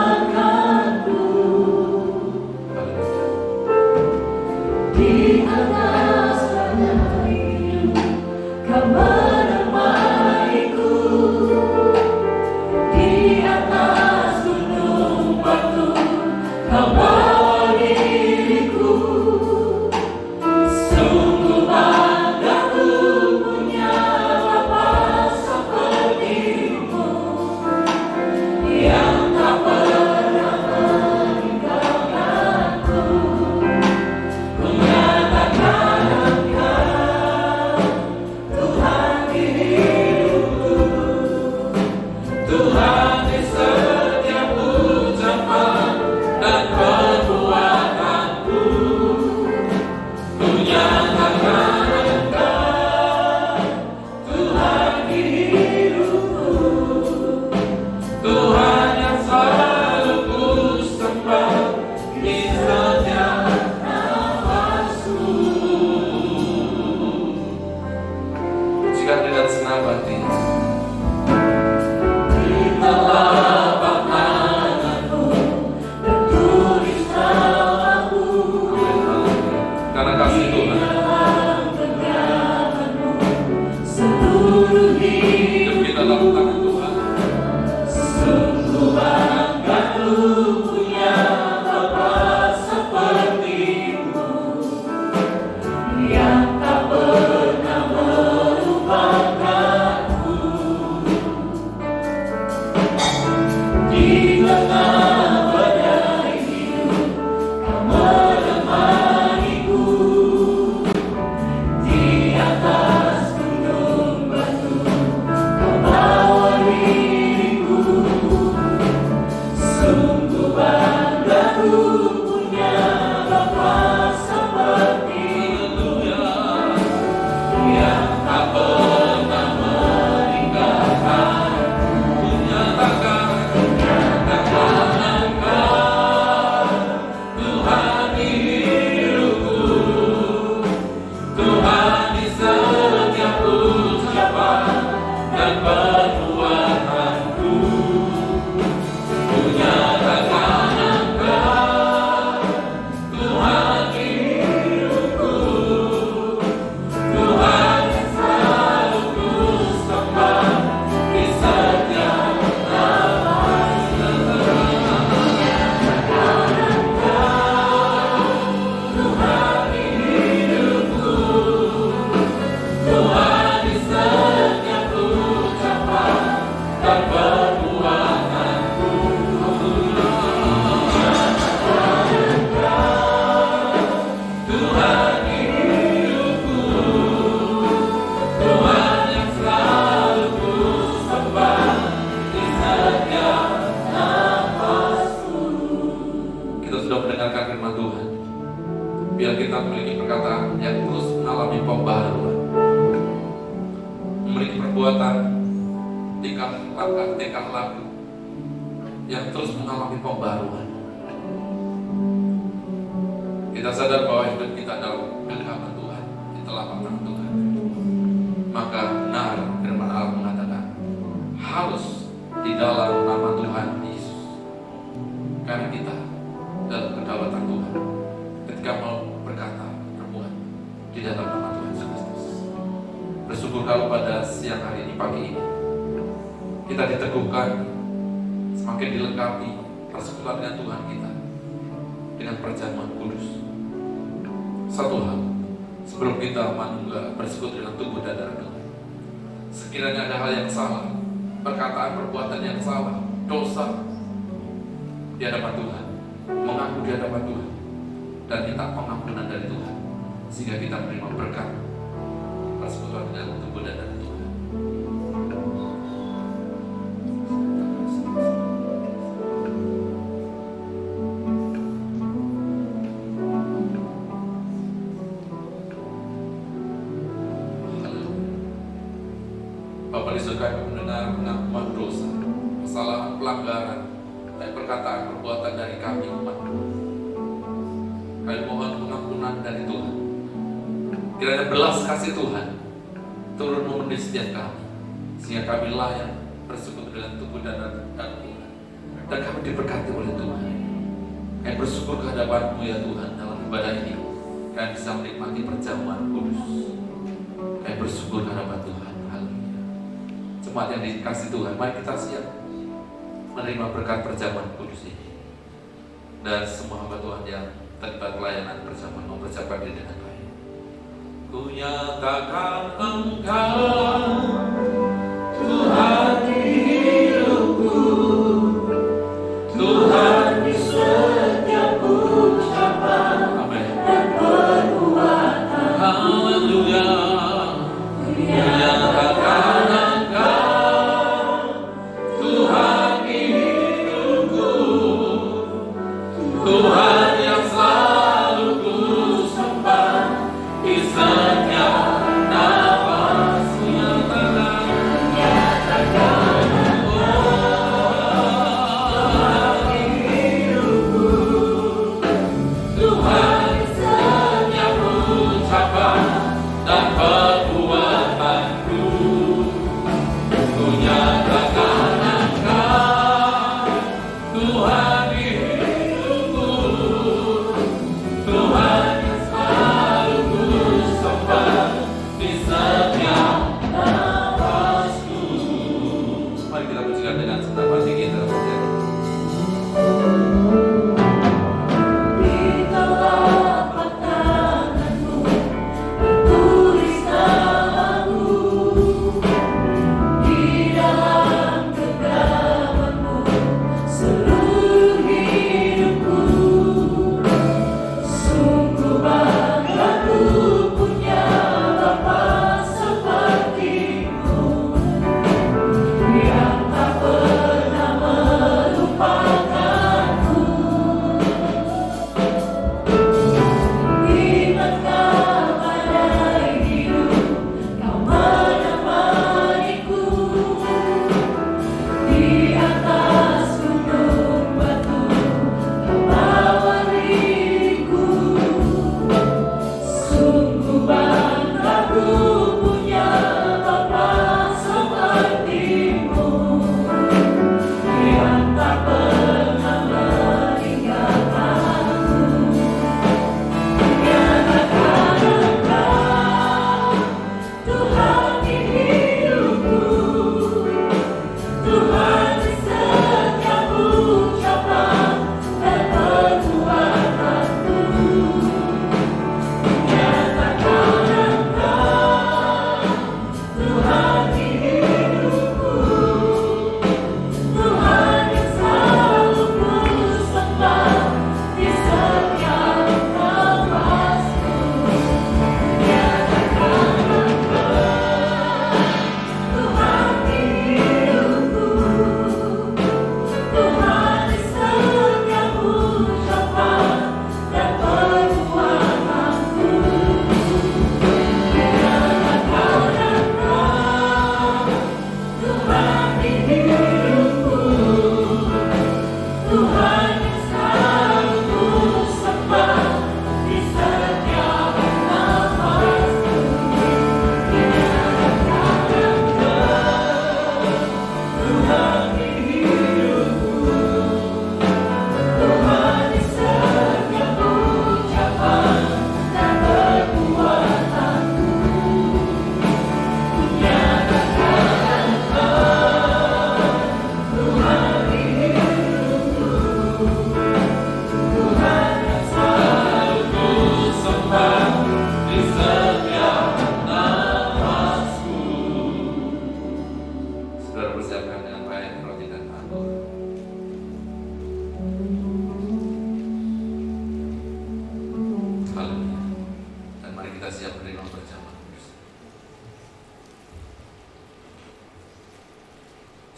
Di atas tanah hidup Kau menemaniku, di atas gunung batu tingkah laku yang terus mengalami pembaruan. Kita sadar bahwa hidup kita dalam genggaman Tuhan, di telapak tangan Tuhan. Maka benar firman Allah mengatakan harus di dalam nama Tuhan Yesus. Karena kita dalam kedaulatan Tuhan ketika mau berkata, berbuat di dalam nama Tuhan Yesus Kristus. Bersyukur kalau pada siang hari ini, pagi ini kita diteguhkan, semakin dilengkapi persekutuan dengan Tuhan kita dengan perjamuan kudus. Satu hal, sebelum kita manunggal bersekutu dengan tubuh dan darah Tuhan, sekiranya ada hal yang salah, perkataan, perbuatan yang salah, dosa di hadapan Tuhan, mengaku di hadapan Tuhan, dan minta pengampunan dari Tuhan, sehingga kita menerima berkat persekutuan dengan tubuh dan darah Tuhan. Bapak di surga, kami mendengar pengakuan dosa, kesalahan, pelanggaran, dan perkataan, perbuatan dari kami umat. Kami mohon pengampunan dari Tuhan. Kiranya belas kasih Tuhan turun memenuhi setiap kami, sehingga kami layak bersekutu dengan tubuh dan darah Tuhan, dan kami diberkati oleh Tuhan. Kami bersyukur kehadapan-Mu ya Tuhan dalam ibadah ini. Kami bisa menikmati perjamuan kudus. Kami bersyukur kehadapan Tuhan. Jemaat yang dikasih Tuhan, mari kita siap menerima berkat perjamuan kudus ini. Dan semua hamba Tuhan yang terlibat pelayanan bersama mempersiapkan diri dengan baik. Ku nyatakan Engkau Tuhan di hidupku, Tuhan di setiap ucapan dan perbuatan. Haleluya. Ku nyatakan Tuhan yang selalu ku sembah di setiap nafas. Nyatakan Tuhan di hidupku, Tuhan di setiap ucapan dan perbuatanku. Ku nyatakan Engkau Tuhan di Tuhan yang selalu ku sembah di setiap nafasku. Mari kita pujikan dengan segenap hati kita. Di telapak tangan-Mu tertulis nama-Mu, di dalam genggaman-Mu seluruh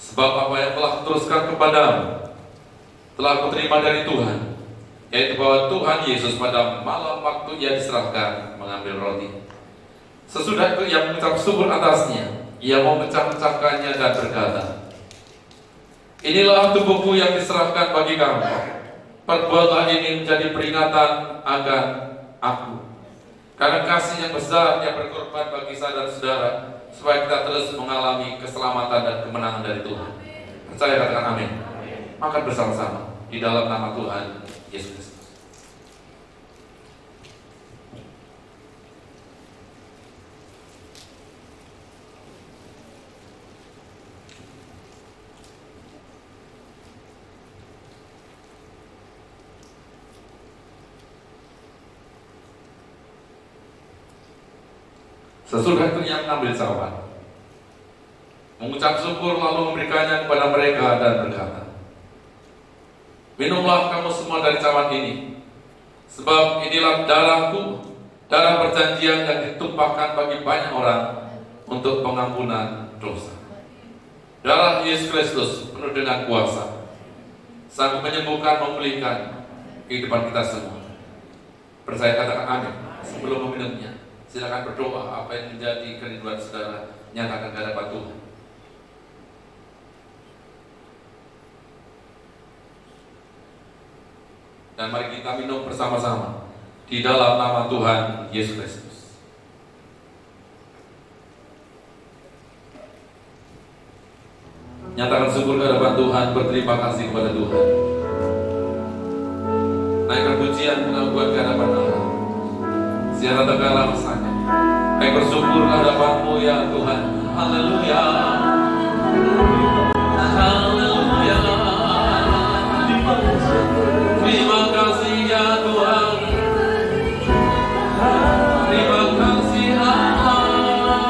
Sebab apa yang telah kuteruskan kepadamu telah kuterima dari Tuhan, yaitu bahwa Tuhan Yesus pada malam waktu ia diserahkan mengambil roti. Sesudah itu ia mengucap syukur atasnya, ia memecah-mecahkannya dan berkata, "Inilah tubuhku yang diserahkan bagi kamu. Perbuatlah ini menjadi peringatan akan aku." Karena kasih yang besar yang berkorban bagi saudara-saudara, supaya kita terus mengalami keselamatan dan kemenangan dari Tuhan. Percaya, katakan amin. Makan bersama-sama di dalam nama Tuhan Yesus Kristus. Sesudah itu ia mengambil cawan, mengucap syukur lalu memberikannya kepada mereka dan berkata, "Minumlah kamu semua dari cawan ini, sebab inilah darahku, darah perjanjian yang ditumpahkan bagi banyak orang untuk pengampunan dosa." Darah Yesus Kristus penuh dengan kuasa, sanggup menyembuhkan, memulihkan kehidupan kita semua. Percaya, katakan amin. Sebelum meminumnya, silakan berdoa apa yang menjadi kerinduan saudara, nyatakan ke hadapan Tuhan. Dan mari kita minum bersama-sama di dalam nama Tuhan Yesus Kristus. Nyatakan syukur ke hadapan Tuhan, berterima kasih kepada Tuhan. Naikkan pujian pengakuan ke hadapan Allah. Siapa tegaklah masanya. Kami bersyukur ke hadapan-Mu ya Tuhan. Haleluya. Haleluya. Terima kasih ya Tuhan. Terima kasih Allah. Haleluya.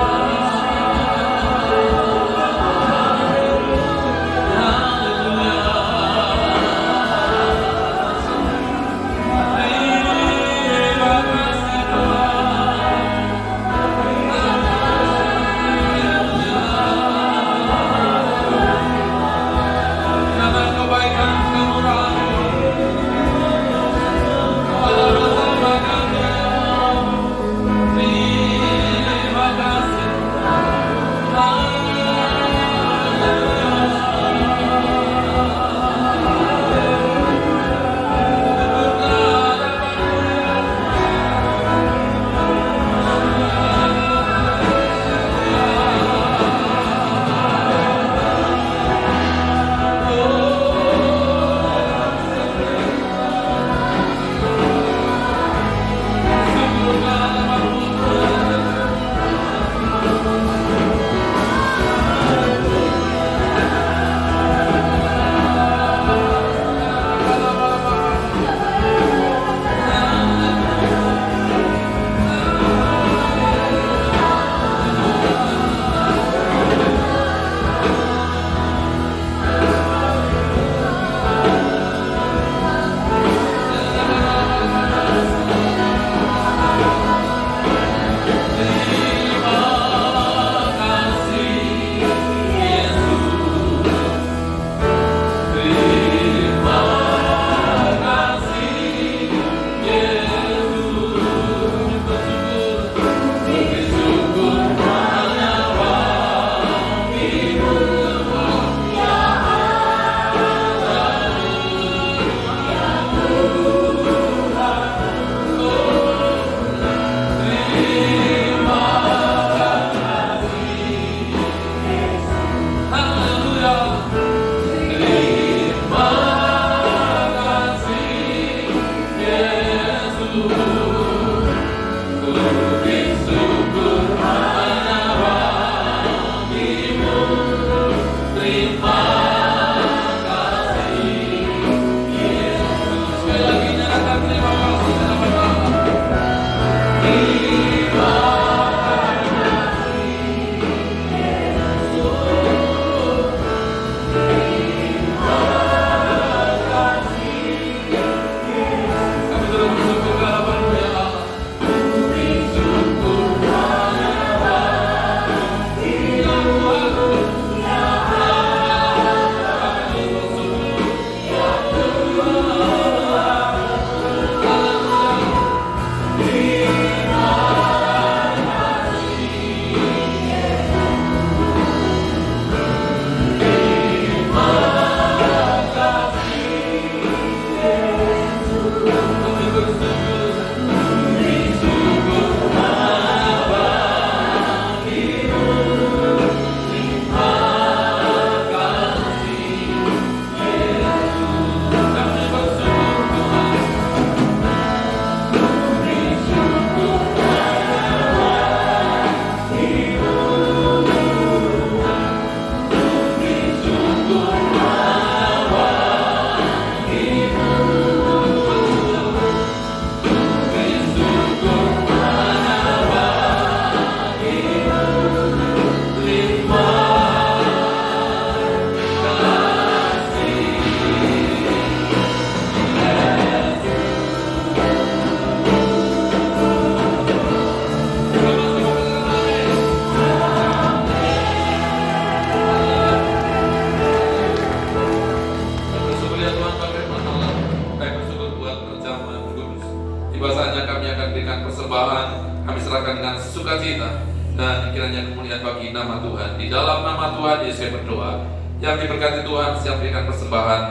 persembahan kami serahkan dengan sukacita, dan kiranya kemuliaan bagi nama Tuhan. Di dalam nama Tuhan Yesus saya berdoa. Yang diberkati Tuhan, siap berikan persembahan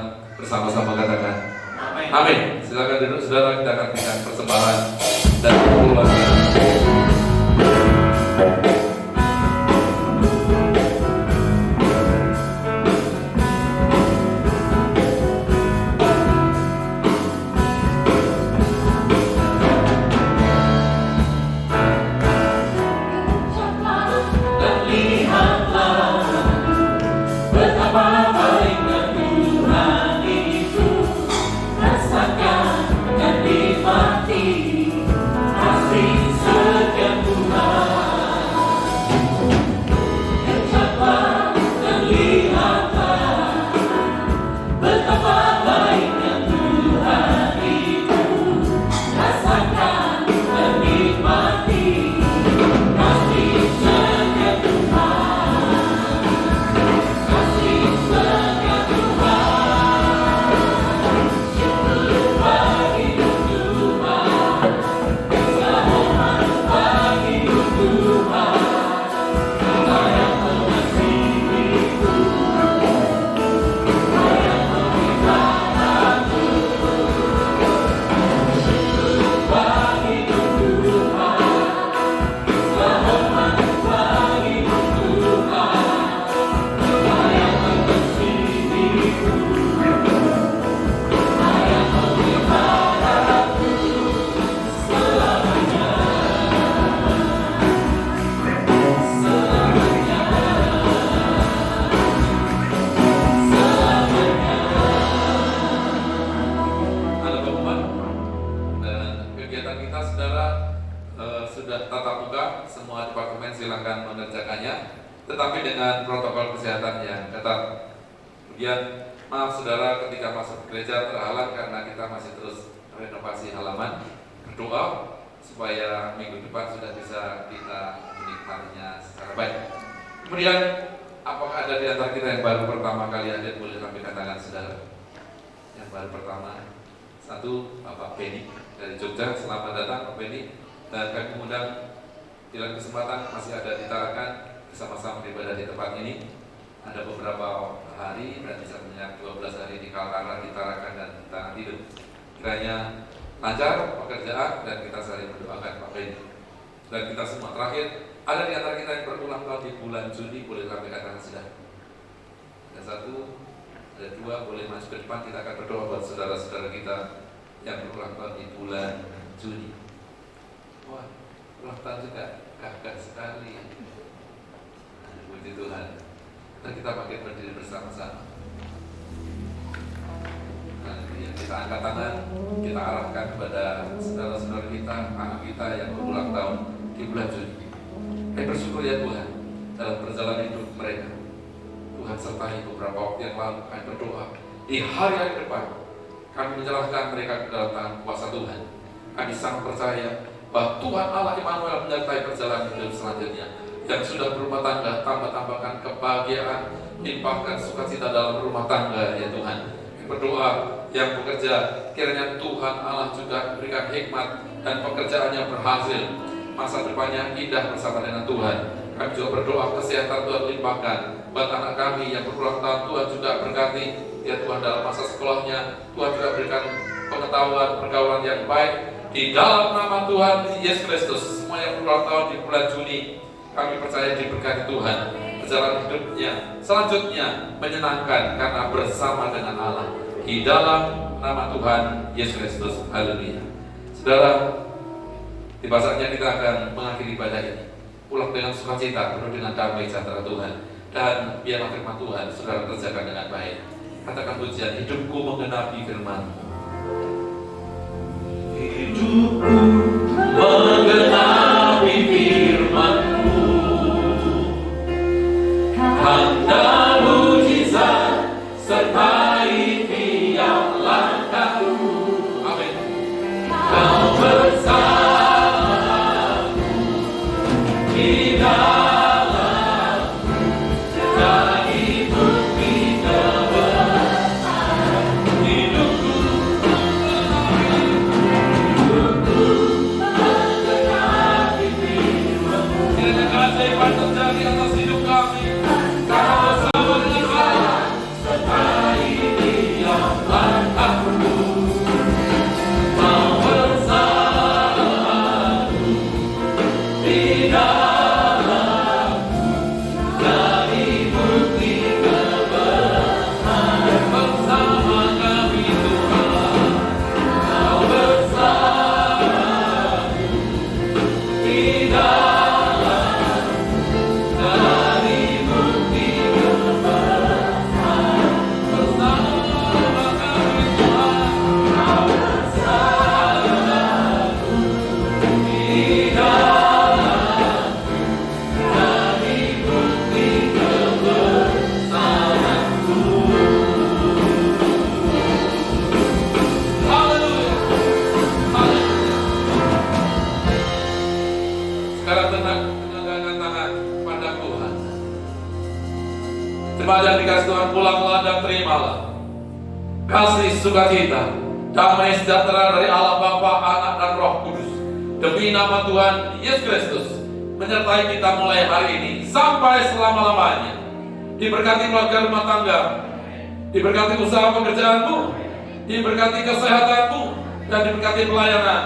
bersama-sama, katakan amin. Silakan duduk saudara, kita akan berikan persembahan dan keluarga. Tetapi dengan protokol kesehatan yang ketat. Kemudian maaf saudara, ketika masuk gereja terhalang karena kita masih terus renovasi halaman. Berdoa supaya minggu depan sudah bisa kita menikmatinya secara baik. Kemudian apakah ada di antara kita yang baru pertama kali hadir? Boleh kami katakan saudara. Yang baru pertama, satu Bapak Benny dari Jogja. Selamat datang Pak Benny. Dan kami mengundang bila kesempatan masih ada di Tarakan bersama-sama beribadah di tempat ini. Ada beberapa hari dan bisa menyenyak 12 hari di Kalkara, di Tarakan dan di Tanah Hidup. Kiranya lancar pekerjaan dan kita saling mendoakan Pak Ben. Dan kita semua terakhir, ada di antara kita yang berulang tahun di bulan Juni, boleh kami katakan sudah. Ada satu, ada dua, boleh maju ke depan. Kita akan berdoa buat saudara-saudara kita yang berulang tahun di bulan Juni. Wah, ulang tahun juga gagah sekali. Puji Tuhan. Dan kita pakai berdiri bersama-sama. Kita angkat tangan, kita arahkan kepada saudara-saudara kita, anak kita yang berulang tahun di bulan Juni. Kami bersyukur ya Tuhan, dalam perjalanan hidup mereka. Tuhan sertai beberapa waktu yang lalu kami berdoa. Di hari-hari depan, kami menyerahkan mereka ke dalam tangan kuasa Tuhan. Kami sangat percaya bahwa Tuhan Allah Immanuel menyertai perjalanan hidup selanjutnya. Yang sudah berumah tangga, tambah-tambahkan kebahagiaan, limpahkan sukacita dalam rumah tangga ya Tuhan. Berdoa yang bekerja, kiranya Tuhan Allah juga berikan hikmat dan pekerjaannya berhasil, masa depannya indah bersama dengan Tuhan. Kami juga berdoa kesehatan Tuhan limpahkan buat anak kami yang berulang tahun. Tuhan juga berkati ya Tuhan dalam masa sekolahnya. Tuhan juga berikan pengetahuan, pergaulan yang baik di dalam nama Tuhan Yesus Kristus. Semua yang berulang tahun di bulan Juni, kami percaya diberkati Tuhan. Perjalanan hidupnya selanjutnya menyenangkan karena bersama dengan Allah. Di dalam nama Tuhan Yesus Kristus. Haleluya. Saudara, tiba saatnya kita akan mengakhiri ibadah ini. Pulang dengan sukacita, penuh dengan damai sejahtera Tuhan. Dan biarlah firman Tuhan saudara kerjakan dengan baik. Katakan pujian, hidupku menggenapi firman-Mu. Hidupku menggenapi firman-Mu. Tanda mujizat sertai tiap langkahku. Amin. Kau bersamaku di dalamku, jadi bukti kebenaran hidupku. yang dikasih Tuhan, pulanglah dan terimalah kasih sukacita, damai sejahtera dari Allah Bapa, Anak dan Roh Kudus. Demi nama Tuhan Yesus Kristus menyertai kita mulai hari ini sampai selama-lamanya. Diberkati keluarga rumah tangga, diberkati usaha pekerjaanmu, diberkati kesehatanmu, dan diberkati pelayanan.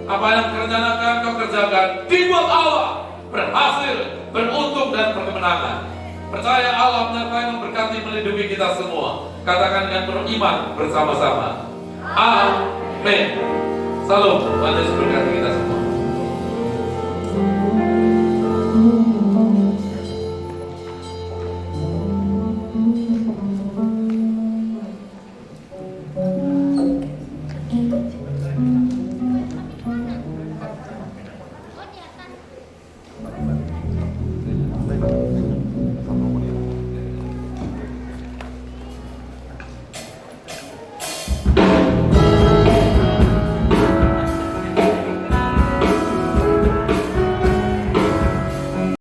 Apa yang kerencanakan kau kerjakan, dibuat Allah berhasil, beruntung dan berkemenangan. Percaya Allah menyertai, memberkati, melindungi kita semua. Katakan dengan beriman bersama-sama. Amin. Salam, Tuhan Yesus berkati kita semua.